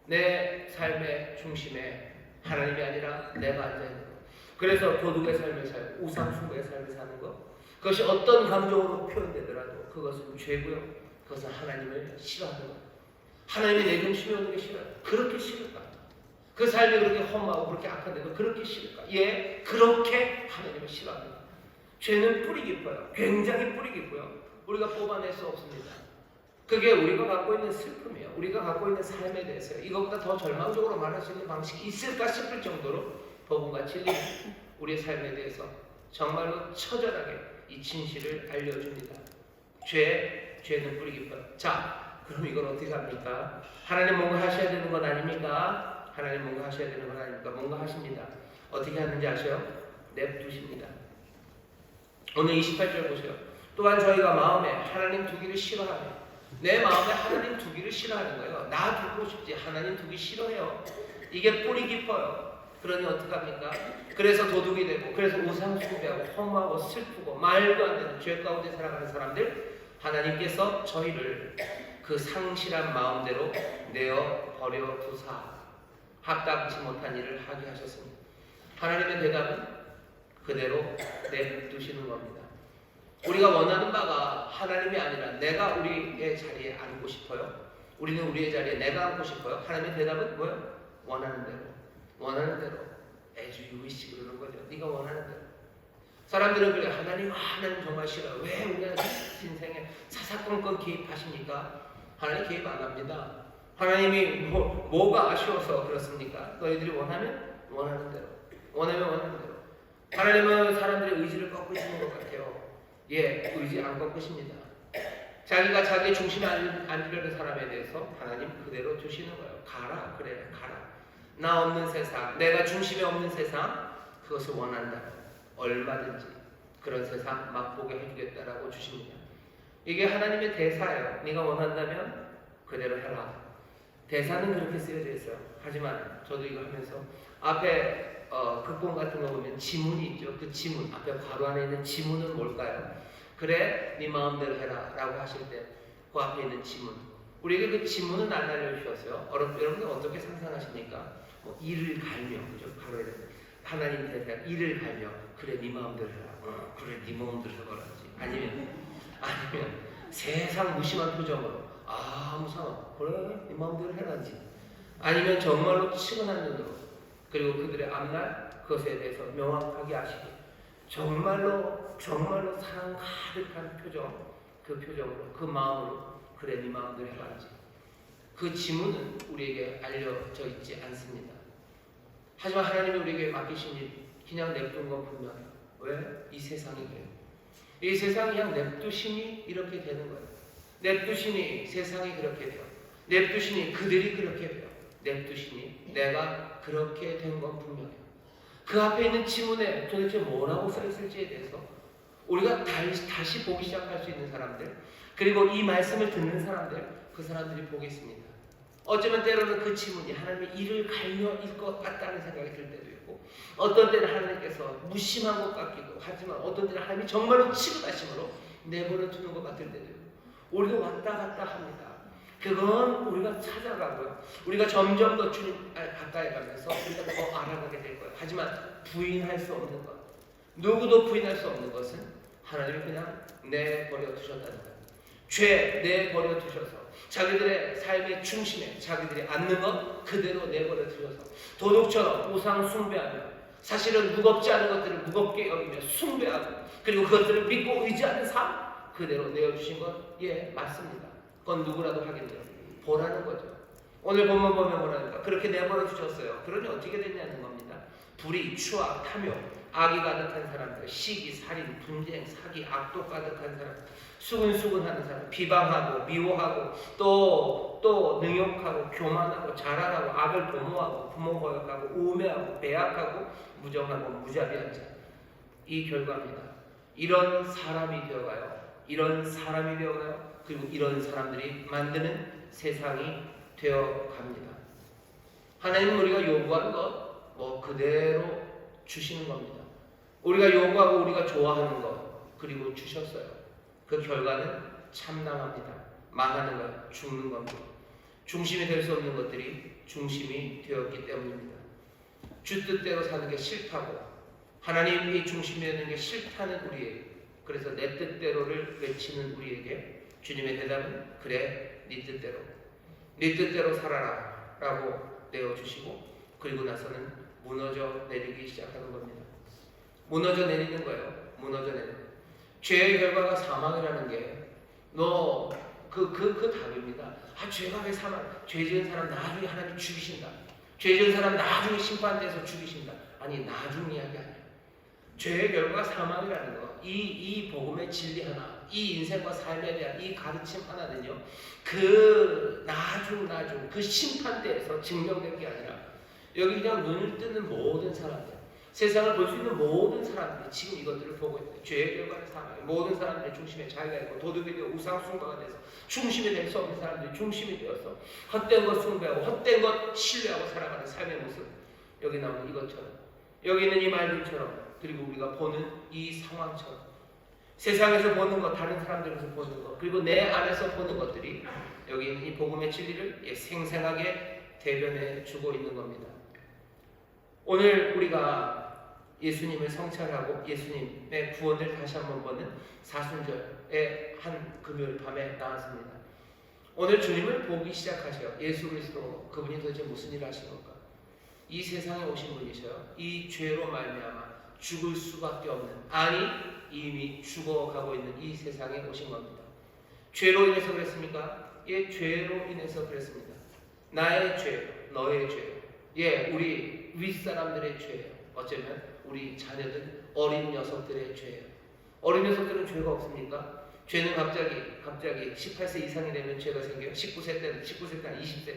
내 삶의 중심에 하나님이 아니라 내가 앉아있는 것. 그래서 도둑의 삶을 살고 우상숭배의 삶을 사는 것. 그것이 어떤 감정으로 표현되더라도 그것은 죄고요. 그것은 하나님을 싫어하는 것. 하나님이 내 중심에 오는 게 싫어요. 그렇게 싫을까? 그 삶이 그렇게 험하고 그렇게 악한데도 그렇게 싫을까? 그렇게 하나님을 싫어합니다. 죄는 뿌리 깊어요. 굉장히 뿌리 깊고요. 우리가 뽑아낼 수 없습니다. 그게 우리가 갖고 있는 슬픔이에요. 우리가 갖고 있는 삶에 대해서요. 이것보다 더 절망적으로 말할 수 있는 방식이 있을까 싶을 정도로 복음과 진리, 우리의 삶에 대해서 정말로 처절하게 이 진실을 알려줍니다. 죄는 뿌리 깊어요. 자, 그럼 이걸 어떻게 합니까? 하나님 뭔가 하셔야 되는 건 아닙니까? 하나님 뭔가 하셔야 되는 건 아닙니까? 뭔가 하십니다. 어떻게 하는지 아세요? 냅두십니다. 오늘 28절 보세요. 또한 저희가 마음에 하나님 두기를 싫어하며 내 마음에 하나님 두기를 싫어하는 거예요. 나 두고 싶지 하나님 두기 싫어해요. 이게 뿌리 깊어요. 그러니 어떡합니까? 그래서 도둑이 되고 그래서 우상 숭배하고 허무하고 슬프고 말도 안 되는 죄 가운데 살아가는 사람들, 하나님께서 저희를 그 상실한 마음대로 내어 버려 두사 합당치 못한 일을 하게 하셨습니다. 하나님의 대답은 그대로 내두시는 겁니다. 우리가 원하는 바가 하나님이 아니라 내가 우리의 자리에 앉고 싶어요. 우리는 우리의 자리에 내가 앉고 싶어요. 하나님의 대답은 뭐예요? 원하는 대로. 원하는 대로. as you wish 그러는 거죠. 네가 원하는 대로. 사람들은 그래 하나님 정말 싫어요. 왜 우리의 인생에 사사건건 개입하십니까? 하나님 개입 안 합니다. 하나님이 뭐가 아쉬워서 그렇습니까? 너희들이 원하면 원하는 대로. 원하면 원하는 대로. 하나님은 사람들의 의지를 꺾으시는 것 같아요. 예, 의지 안 꺾으십니다. 자기가 자기의 중심에 앉으려는 사람에 대해서 하나님 그대로 두시는 거예요. 가라, 그래, 가라. 나 없는 세상, 내가 중심에 없는 세상, 그것을 원한다. 얼마든지 그런 세상 맛보게 해주겠다라고 주십니다. 이게 하나님의 대사예요. 네가 원한다면 그대로 해라. 대사는 그렇게 쓰여져 있어요. 하지만 저도 이거 하면서 앞에 극본 같은 거 보면 지문이 있죠. 그 지문, 앞에 괄호 안에 있는 지문은 뭘까요? 그래, 네 마음대로 해라 라고 하실 때 그 앞에 있는 지문, 우리에게 그 지문은 안 알려주셨어요. 여러분들 어떻게 상상하십니까? 이를 갈며, 그죠? 바로 하나님 대사, 이를 갈며, 그래 네 마음대로 해라. 그래 네 마음대로 해봐라지. 아니면 세상 무심한 표정으로 아무 상관, 그래 네 마음대로 해라지. 아니면 정말로 치근한 눈으로, 그리고 그들의 앞날 그것에 대해서 명확하게 아시기, 정말로 사랑 가득한 표정, 그 표정으로, 그 마음으로 그래 네 마음대로 해라지. 그 지문은 우리에게 알려져 있지 않습니다. 하지만 하나님이 우리에게 맡기신 일 그냥 냅둔 건 분명해요. 왜? 이 세상이 그래요. 이 세상이 그냥 냅두시니 이렇게 되는 거예요. 냅두시니 세상이 그렇게 돼요. 냅두시니 그들이 그렇게 돼요. 냅두시니 내가 그렇게 된 건 분명해요. 그 앞에 있는 지문에 도대체 뭐라고 써있을지에 대해서 우리가 다시 보기 시작할 수 있는 사람들, 그리고 이 말씀을 듣는 사람들, 그 사람들이 보겠습니다. 어쩌면 때로는 그 지문이 하나님의 이를 갈며일 것 같다는 생각이 들 때도 있고, 어떤 때는 하나님께서 무심한 것 같기도 하지만 어떤 때는 하나님이 정말로 치부하심으로 내버려 두는 것 같을 때도 있고, 우리가 왔다 갔다 합니다. 그건 우리가 찾아가고요. 우리가 점점 더 주님 가까이 가면서 우리가 더 알아가게 될 거예요. 하지만 부인할 수 없는 것, 누구도 부인할 수 없는 것은 하나님이 그냥 내버려 두셨다는 거예요. 죄 내버려 두셔서 자기들의 삶의 중심에 자기들이 앉는 것 그대로 내버려 두셔서 도둑처럼 우상 숭배하며 사실은 무겁지 않은 것들을 무겁게 여기며 숭배하고, 그리고 그것들을 믿고 의지하는 삶 그대로 내어주신 것, 예, 맞습니다. 그건 누구라도 하겠네요. 보라는 거죠. 오늘 본문 보면 뭐라니까? 그렇게 내버려 두셨어요. 그러니 어떻게 됐냐는 겁니다. 불의, 추악, 탐욕, 악이 가득한 사람들, 시기, 살인, 분쟁, 사기, 악독 가득한 사람, 수근수근하는 사람, 비방하고 미워하고 또 능욕하고 교만하고 자랑하고 악을 도모하고 부모 거역하고 우매하고 배약하고 무정하고 무자비한 자. 이 결과입니다. 이런 사람이 되어가요. 그리고 이런 사람들이 만드는 세상이 되어갑니다. 하나님은 우리가 요구하는 것 그대로 주시는 겁니다. 우리가 요구하고 우리가 좋아하는 것 그리고 주셨어요. 그 결과는 참담합니다. 망하는 것, 죽는 겁니다. 중심이 될 수 없는 것들이 중심이 되었기 때문입니다. 주 뜻대로 사는 게 싫다고, 하나님이 중심이 되는 게 싫다는 우리에게, 그래서 내 뜻대로를 외치는 우리에게 주님의 대답은 그래 네 뜻대로 살아라 라고 내어주시고, 그리고 나서는 무너져 내리기 시작하는 겁니다. 무너져 내리는 거예요. 죄의 결과가 사망이라는 게 그 답입니다. 죄가 왜 사망? 죄 지은 사람 나중에 하나님 죽이신다. 죄 지은 사람 나중에 심판돼서 죽이신다. 아니, 나중 이야기 아니에요. 죄의 결과가 사망이라는 거, 이 복음의 진리 하나, 이 인생과 삶에 대한 이 가르침 하나는요, 그 나중 그 심판대에서 증명된 게 아니라 여기 그냥 눈을 뜨는 모든 사람들, 세상을 볼 수 있는 모든 사람들이 지금 이것들을 보고 있어요. 죄의 결과는 사망이에요. 모든 사람들의 중심에 자기가 있고 도둑이 되어 우상 숭배가 돼서 중심이 될 수 없는 사람들이 중심이 되어서 헛된 것 숭배하고 헛된 것 신뢰하고 살아가는 삶의 모습, 여기 나오는 이것처럼, 여기 있는 이 말들처럼, 그리고 우리가 보는 이 상황처럼 세상에서 보는 것, 다른 사람들에서 보는 것, 그리고 내 안에서 보는 것들이 여기 있는 이 복음의 진리를 생생하게 대변해 주고 있는 겁니다. 오늘 우리가 예수님을 성찰하고 예수님의 구원을 다시 한번 보는 사순절의 한 금요일 밤에 나왔습니다. 오늘 주님을 보기 시작하셔요. 예수 그리스도, 그분이 도대체 무슨 일을 하신 건가? 이 세상에 오신 분이셔요. 이 죄로 말미암아 죽을 수밖에 없는, 아니 이미 죽어가고 있는 이 세상에 오신 겁니다. 죄로 인해서 그랬습니까? 예, 죄로 인해서 그랬습니다. 나의 죄, 너의 죄, 예, 우리 윗사람들의 죄예요. 어쩌면 우리 자녀들, 어린 녀석들의 죄예요. 어린 녀석들은 죄가 없습니까? 죄는 갑자기 18세 이상이 되면 죄가 생겨요. 19세 때는 20세.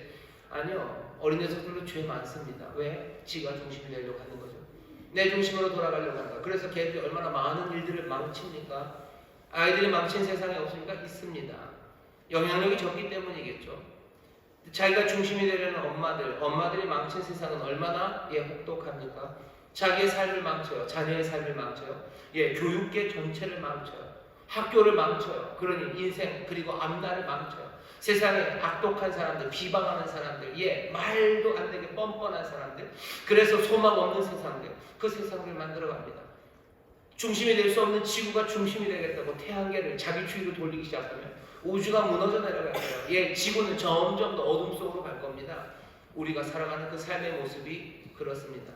아니요. 어린 녀석들도 죄 많습니다. 왜? 지가 중심이 되려고 하는 거죠. 내 중심으로 돌아가려고 하는 거야. 그래서 걔들이 얼마나 많은 일들을 망칩니까? 아이들이 망친 세상에 없습니까? 있습니다. 영향력이 적기 때문이겠죠. 자기가 중심이 되려는 엄마들이 망친 세상은 얼마나 혹독합니까? 자기의 삶을 망쳐요. 자녀의 삶을 망쳐요. 교육계 전체를 망쳐요. 학교를 망쳐요. 그러니 인생 그리고 앞날을 망쳐요. 세상에 악독한 사람들, 비방하는 사람들, 말도 안 되게 뻔뻔한 사람들, 그래서 소망 없는 세상들, 그 세상을 만들어갑니다. 중심이 될 수 없는 지구가 중심이 되겠다고 태양계를 자기 주위로 돌리기 시작하면 우주가 무너져 내려갈 거예요. 지구는 점점 더 어둠 속으로 갈 겁니다. 우리가 살아가는 그 삶의 모습이 그렇습니다.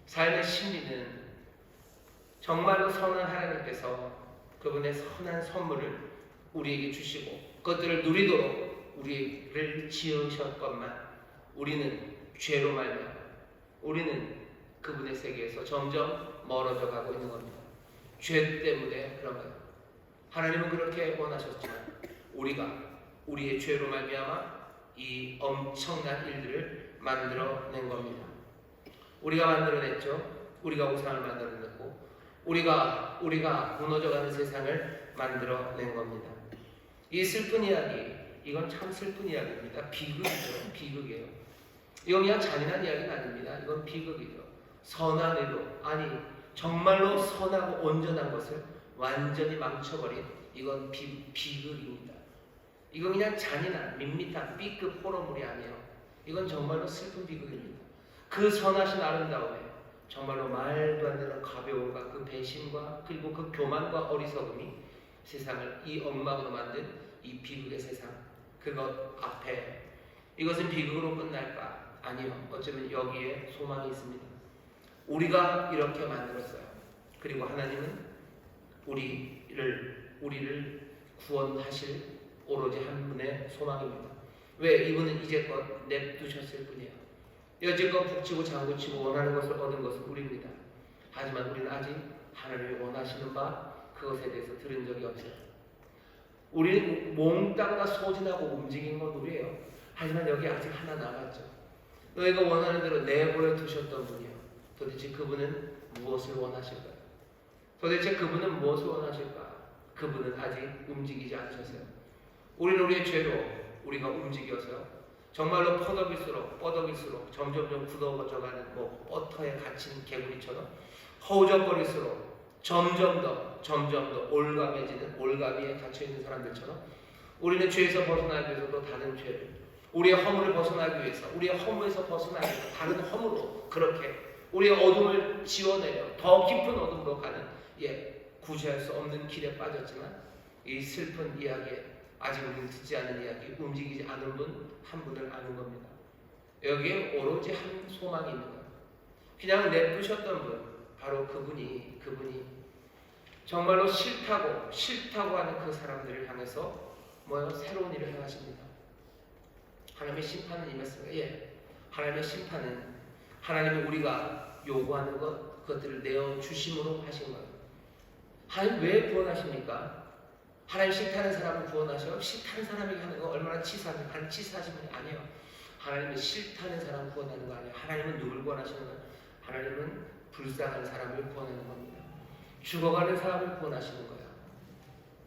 삶의 진리는 정말로 선한 하나님께서 그분의 선한 선물을 우리에게 주시고 그것들을 누리도록 우리를 지으셨건만 우리는 죄로 말미암아 우리는 그분의 세계에서 점점 멀어져 가고 있는 겁니다. 죄 때문에 그런 거예요. 하나님은 그렇게 원하셨지만 우리가 우리의 죄로 말미암아 이 엄청난 일들을 만들어낸 겁니다. 우리가 만들어냈죠. 우리가 우상을 만들어냈고 우리가 무너져가는 세상을 만들어낸 겁니다. 이 슬픈 이야기, 이건 참 슬픈 이야기입니다. 비극이죠. 비극이에요. 이건 그냥 잔인한 이야기는 아닙니다. 이건 비극이죠. 선한 의도, 아니 정말로 선하고 온전한 것을 완전히 망쳐버린 이건 비극입니다. 이건 그냥 잔인한 밋밋한 B급 호러물이 아니에요. 이건 정말로 슬픈 비극입니다. 그 선하신 아름다움에 정말로 말도 안 되는 가벼움과 그 배신과 그리고 그 교만과 어리석음이 세상을 이 엉망으로 만든 이 비극의 세상, 그것 앞에 이것은 비극으로 끝날까? 아니요. 어쩌면 여기에 소망이 있습니다. 우리가 이렇게 만들었어요. 그리고 하나님은 우리를 구원하실 오로지 한 분의 소망입니다. 왜? 이분은 이제껏 냅두셨을 뿐이에요. 여지껏 북치고 장구치고 원하는 것을 얻은 것은 우리입니다. 하지만 우리는 아직 하나님이 원하시는 바 그것에 대해서 들은 적이 없어요. 우리는 몽땅 소진하고 움직인 건 우리예요. 하지만 여기 아직 하나 남았죠. 너희가 원하는 대로 내버려 두셨던 분이요. 도대체 그분은 무엇을 원하실까요? 도대체 그분은 무엇을 원하실까? 그분은 아직 움직이지 않으셨어요. 우리는 우리의 죄로 우리가 움직여서요. 정말로 뻗어질수록 점점점 굳어져가는 버터에 갇힌 개구리처럼 허우적거릴수록 점점 더 올가매지는 올가미에 갇혀있는 사람들처럼 우리는 죄에서 벗어나기 위해서 또 다른 죄를, 우리의 허물을 벗어나기 위해서, 우리의 허물에서 벗어나기 위해서 다른 허물로 그렇게 우리의 어둠을 지워내려 더 깊은 어둠으로 가는 구제할 수 없는 길에 빠졌지만 이 슬픈 이야기에 아직 우리는 듣지 않은 이야기, 움직이지 않은 분 한 분을 아는 겁니다. 여기에 오로지 한 소망이 있는 거예요. 그냥 냅두셨던 분, 바로 그분이 정말로 싫다고 하는 그 사람들을 향해서 새로운 일을 행하십니다. 하나님의 심판은 임했습니다. 하나님의 심판은 하나님이 우리가 요구하는 그것들을 내어주심으로 하신 거예요. 하나님 왜 구원하십니까? 하나님 싫다는 사람을 구원하셔? 싫다는 사람에게 하는 거 얼마나 치사합니까? 하나님 치사하신 분이 아니에요. 하나님은 싫다는 사람을 구원하는 거 아니에요. 하나님은 누굴 구원하시는 거예요? 하나님은 불쌍한 사람을 구원하는 겁니다. 죽어가는 사람을 구원하시는 거예요.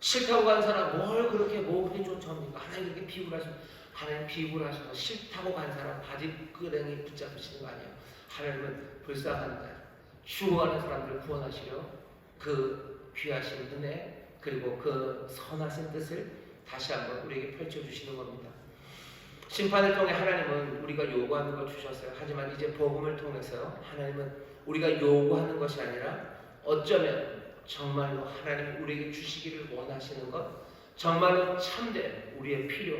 싫다고 간 사람 뭘 그렇게 목이 쫓아옵니까? 하나님 그렇게 비굴 하시면 하나님 비굴 하셔서 싫다고 간 사람 바지끄댕이 붙잡으시는 거 아니에요. 하나님은 불쌍한 자, 죽어가는 사람들을 구원하시려 그 귀하신 은혜 그리고 그 선하신 뜻을 다시 한번 우리에게 펼쳐주시는 겁니다. 심판을 통해 하나님은 우리가 요구하는 걸 주셨어요. 하지만 이제 복음을 통해서요, 하나님은 우리가 요구하는 것이 아니라 어쩌면 정말로 하나님이 우리에게 주시기를 원하시는 것, 정말로 참된 우리의 필요,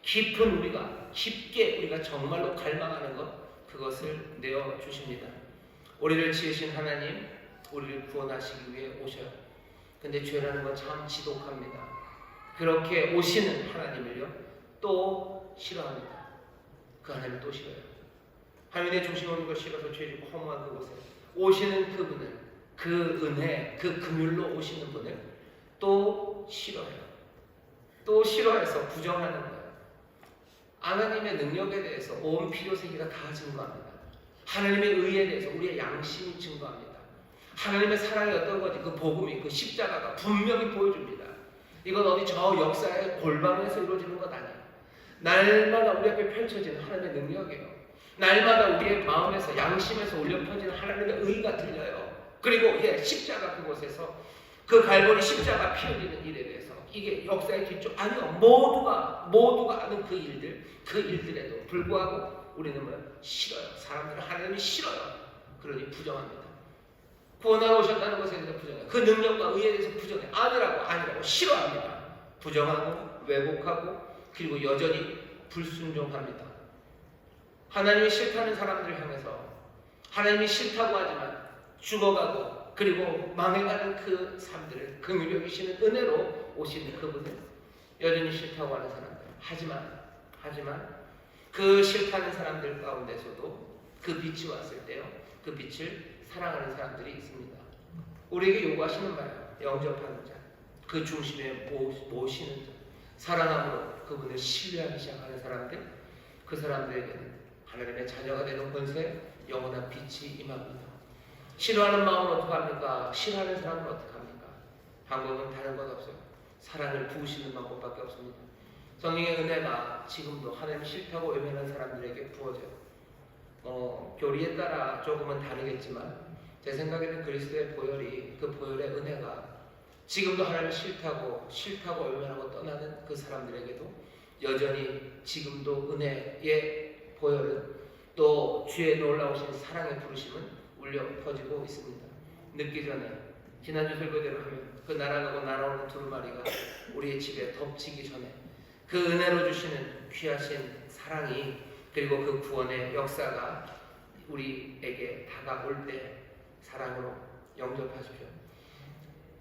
깊은 우리가 깊게 우리가 정말로 갈망하는 것, 그것을 내어 주십니다. 우리를 지으신 하나님, 우리를 구원하시기 위해 오셔요. 근데 죄라는 건 참 지독합니다. 그렇게 오시는 하나님을요, 또 싫어합니다. 그 하나님을 또 싫어요. 하나님의 중심 없는 걸 싫어서 죄짓고 허무한 그곳에 오시는 그분을, 그 은혜, 그 긍휼로 오시는 분을 또 싫어해요. 또 싫어해서 부정하는 거예요. 하나님의 능력에 대해서 온 필요세계가 다 증거합니다. 하나님의 의에 대해서 우리의 양심이 증거합니다. 하나님의 사랑이 어떤 건지 그 복음이, 그 십자가가 분명히 보여줍니다. 이건 어디 저 역사의 골방에서 이루어지는 것 아니에요. 날마다 우리 앞에 펼쳐지는 하나님의 능력이에요. 날마다 우리의 마음에서, 양심에서 울려 퍼지는 하나님의 의가 들려요. 그리고 십자가 그곳에서 그 갈보리 십자가 피 흘리는 일에 대해서 이게 역사의 뒤쪽 아니요, 모두가 아는 그 일들에도 불구하고 우리는 싫어요. 사람들은 하나님이 싫어요. 그러니 부정합니다. 구원하러 오셨다는 것에 대해서 부정해요. 그 능력과 의에 대해서 부정해요. 아니라고 싫어합니다. 부정하고 왜곡하고 그리고 여전히 불순종합니다. 하나님이 싫다는 사람들을 향해서 하나님이 싫다고 하지만 죽어가고 그리고 망해가는 그 삶들을 긍휼히 여기시는 은혜로 오시는 그분을 여전히 싫다고 하는 사람들. 하지만 그 싫다는 사람들 가운데서도 그 빛이 왔을 때요, 그 빛을 사랑하는 사람들이 있습니다. 우리에게 요구하시는 말이에요. 영접하는 자, 그 중심에 모시는 자, 사랑함으로 그분을 신뢰하기 시작하는 사람들, 그 사람들에게는 하나님의 자녀가 되는 권세, 영원한 빛이 임합니다. 싫어하는 마음은 어떡합니까? 싫어하는 사람은 어떡합니까? 방법은 다른 것 없어요. 사랑을 부으시는 방법밖에 없습니다. 성령의 은혜가 지금도 하나님 싫다고 외면하는 사람들에게 부어져요. 교리에 따라 조금은 다르겠지만 제 생각에는 그리스도의 보혈이, 그 보혈의 은혜가 지금도 하나님 싫다고 외면하고 떠나는 그 사람들에게도 여전히 지금도 은혜의 보혈은 또 주의 놀라우신 사랑의 부르심은 울려 퍼지고 있습니다. 늦기 전에 지난주 설교대로 하면 그 날아가고 날아오는 두루마리가 우리의 집에 덮치기 전에 그 은혜로 주시는 귀하신 사랑이 그리고 그 구원의 역사가 우리에게 다가올 때 사랑으로 영접하십시오.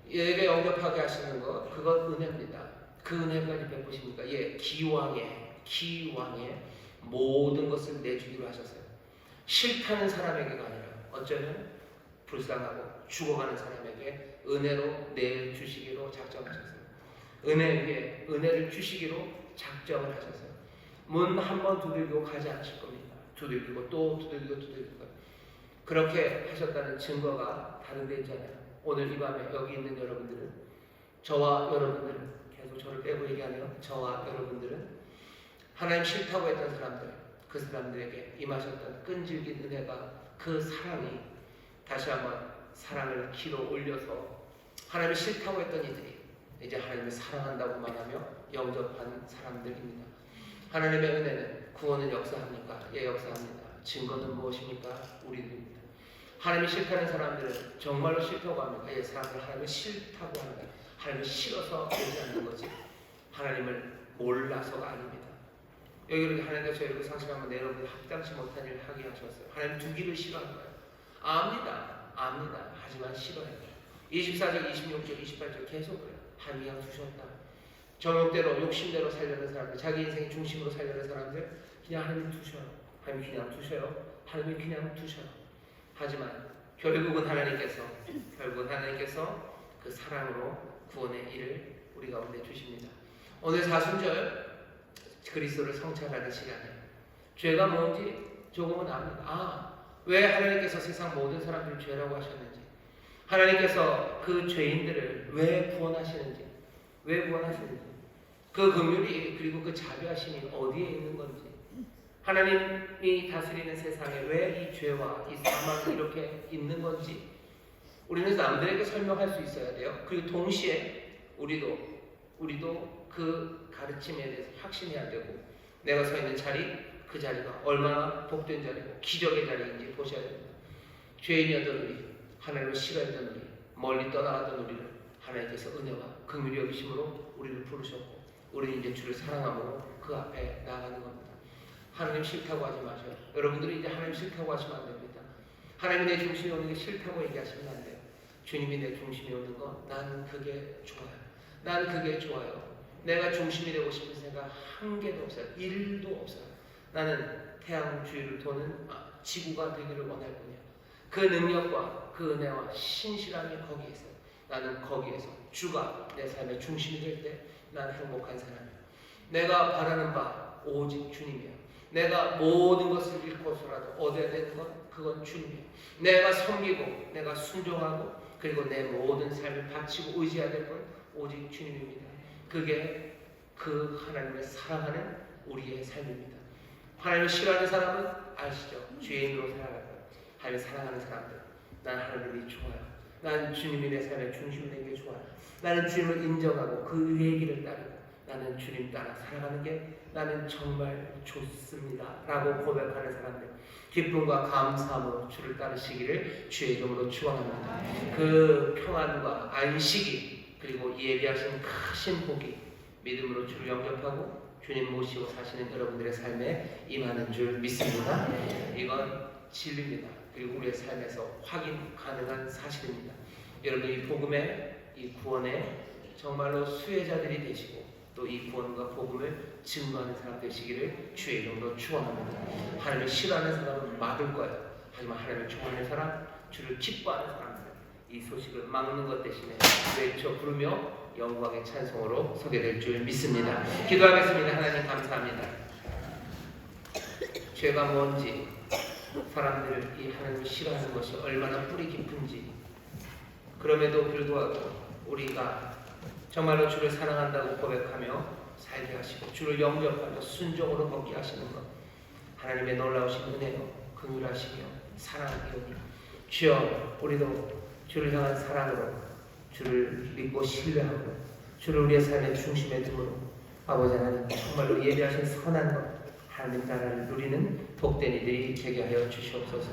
얘에게 영접하게 하시는 것, 그것 은혜입니다. 그 은혜까지 베푸십니까? 기왕에 모든 것을 내주기로 하셨어요. 싫다는 사람에게가 아니라 어쩌면 불쌍하고 죽어가는 사람에게 은혜로 내주시기로 작정하셨어요. 은혜 위에 은혜를 주시기로 작정을 하셨어요. 문 한 번 두들기고 가지 않으실 겁니다. 두들기고 또 두들기고 그렇게 하셨다는 증거가 다른 데 있잖아요. 오늘 이 밤에 여기 있는 여러분들은, 저와 여러분들은, 계속 저를 빼고 얘기하네요. 저와 여러분들은 하나님 싫다고 했던 사람들, 그 사람들에게 임하셨던 끈질긴 은혜가, 그 사랑이 다시 한번 사랑을 기로 올려서 하나님이 싫다고 했던 이들이 이제 하나님을 사랑한다고 말하며 영접한 사람들입니다. 하나님의 은혜는, 구원은 역사합니까? 예, 역사합니다. 증거는 무엇입니까? 우리들입니다. 하나님이 싫다는 사람들은 정말로 싫다고 합니까? 예, 사람들은 하나님을 싫다고 합니다. 하나님을 싫어서 오지 않는 거지 하나님을 몰라서가 아닙니다. 여기 하나님께서 저희를 상식하면 여러분들 합당치 못한 일을 하게 하셨어요. 하나님 두기를 싫어하는 거예요. 압니다. 하지만 싫어해요. 24절, 26절, 28절 계속 그래요. 하나님 그냥 두셨다. 정욕대로, 욕심대로 살려는 사람들, 자기 인생 중심으로 살려는 사람들 그냥 하나님 두셔요. 하나님 그냥 두셔요. 하지만 결국은 하나님께서 그 사랑으로 구원의 일을 우리 가운데 주십니다. 오늘 사순절 그리스도를 성찰하는 시간에 죄가 뭔지 조금은 압니다. 왜 하나님께서 세상 모든 사람들을 죄라고 하셨는지, 하나님께서 그 죄인들을 왜 구원하시는지, 그 긍휼이 그리고 그 자비하심이 어디에 있는 건지, 하나님이 다스리는 세상에 왜 이 죄와 이 사망이 이렇게 있는 건지 우리는 남들에게 설명할 수 있어야 돼요. 그리고 동시에 우리도 그 가르침에 대해서 확신해야 되고, 내가 서 있는 자리, 그 자리가 얼마나 복된 자리고 기적의 자리인지 보셔야 됩니다. 죄인이었던 우리, 하나님을 싫어했던 우리, 멀리 떠나갔던 우리를 하나님께서 은혜와 긍휼히 여기심으로 우리를 부르셨고, 우리는 이제 주를 사랑함으로 그 앞에 나아가는 겁니다. 하나님 싫다고 하지 마세요. 여러분들이 이제 하나님 싫다고 하시면 안 됩니다. 하나님이 내 중심에 오는 게 싫다고 얘기하시면 안 돼요. 주님이 내 중심에 오는 거, 난 그게 좋아요. 난 그게 좋아요. 내가 중심이 되고 싶은 생각 한 개도 없어요. 1도 없어요. 나는 태양 주위를 도는 지구가 되기를 원할 뿐이야. 그 능력과 그 은혜와 신실함이 거기에 있어요. 나는 거기에서 주가 내 삶의 중심이 될 때 난 행복한 사람이야. 내가 바라는 바 오직 주님이야. 내가 모든 것을 잃고서라도 얻어야 되는 건 그건 주님이야. 내가 섬기고 내가 순종하고 그리고 내 모든 삶을 바치고 의지해야 될 건 오직 주님입니다. 그게 그 하나님을 사랑하는 우리의 삶입니다. 하나님을 싫어하는 사람은 아시죠? 죄인으로 살아갈 거예요. 하나님을 사랑하는 사람들, 난 하나님이 좋아요. 난 주님이 내 삶의 중심이 되는 게 좋아요. 나는 주님을 인정하고 그 얘기를 따르고 나는 주님 따라 살아가는 게 나는 정말 좋습니다 라고 고백하는 사람들, 기쁨과 감사함으로 주를 따르시기를 주의 이름으로 축원합니다. 그 평안과 안식이 그리고 예비하신 크신 복이 믿음으로 주를 영접하고 주님 모시고 사시는 여러분들의 삶에 임하는 줄 믿습니다. 이건 진리입니다. 그리고 우리의 삶에서 확인 가능한 사실입니다. 여러분, 이 복음의 이 구원의 정말로 수혜자들이 되시고 또 이 구원과 복음을 증거하는 사람 되시기를 주의 이름으로 축원합니다. 하나님을 싫어하는 사람은 막을 거예요. 하지만 하나님을 좋아하는 사람, 주를 기뻐하는 사람들은 이 소식을 막는 것 대신에 외쳐 부르며 영광의 찬송으로 서게 될 줄 믿습니다. 기도하겠습니다. 하나님 감사합니다. 죄가 뭔지, 사람들을 이 하나님을 싫어하는 것이 얼마나 뿌리 깊은지, 그럼에도 불구하고 우리가 정말로 주를 사랑한다고 고백하며 살게 하시고 주를 영접하며 순종으로 걷게 하시는 것, 하나님의 놀라우신 은혜요 긍휼하시며 사랑하기오니 주여, 우리도 주를 향한 사랑으로 주를 믿고 신뢰하고 주를 우리의 삶의 중심에 두므로 아버지 하나님 정말로 예비하신 선한 것, 하나님 나라를 누리는 복된 이들이 되게 하여 주시옵소서.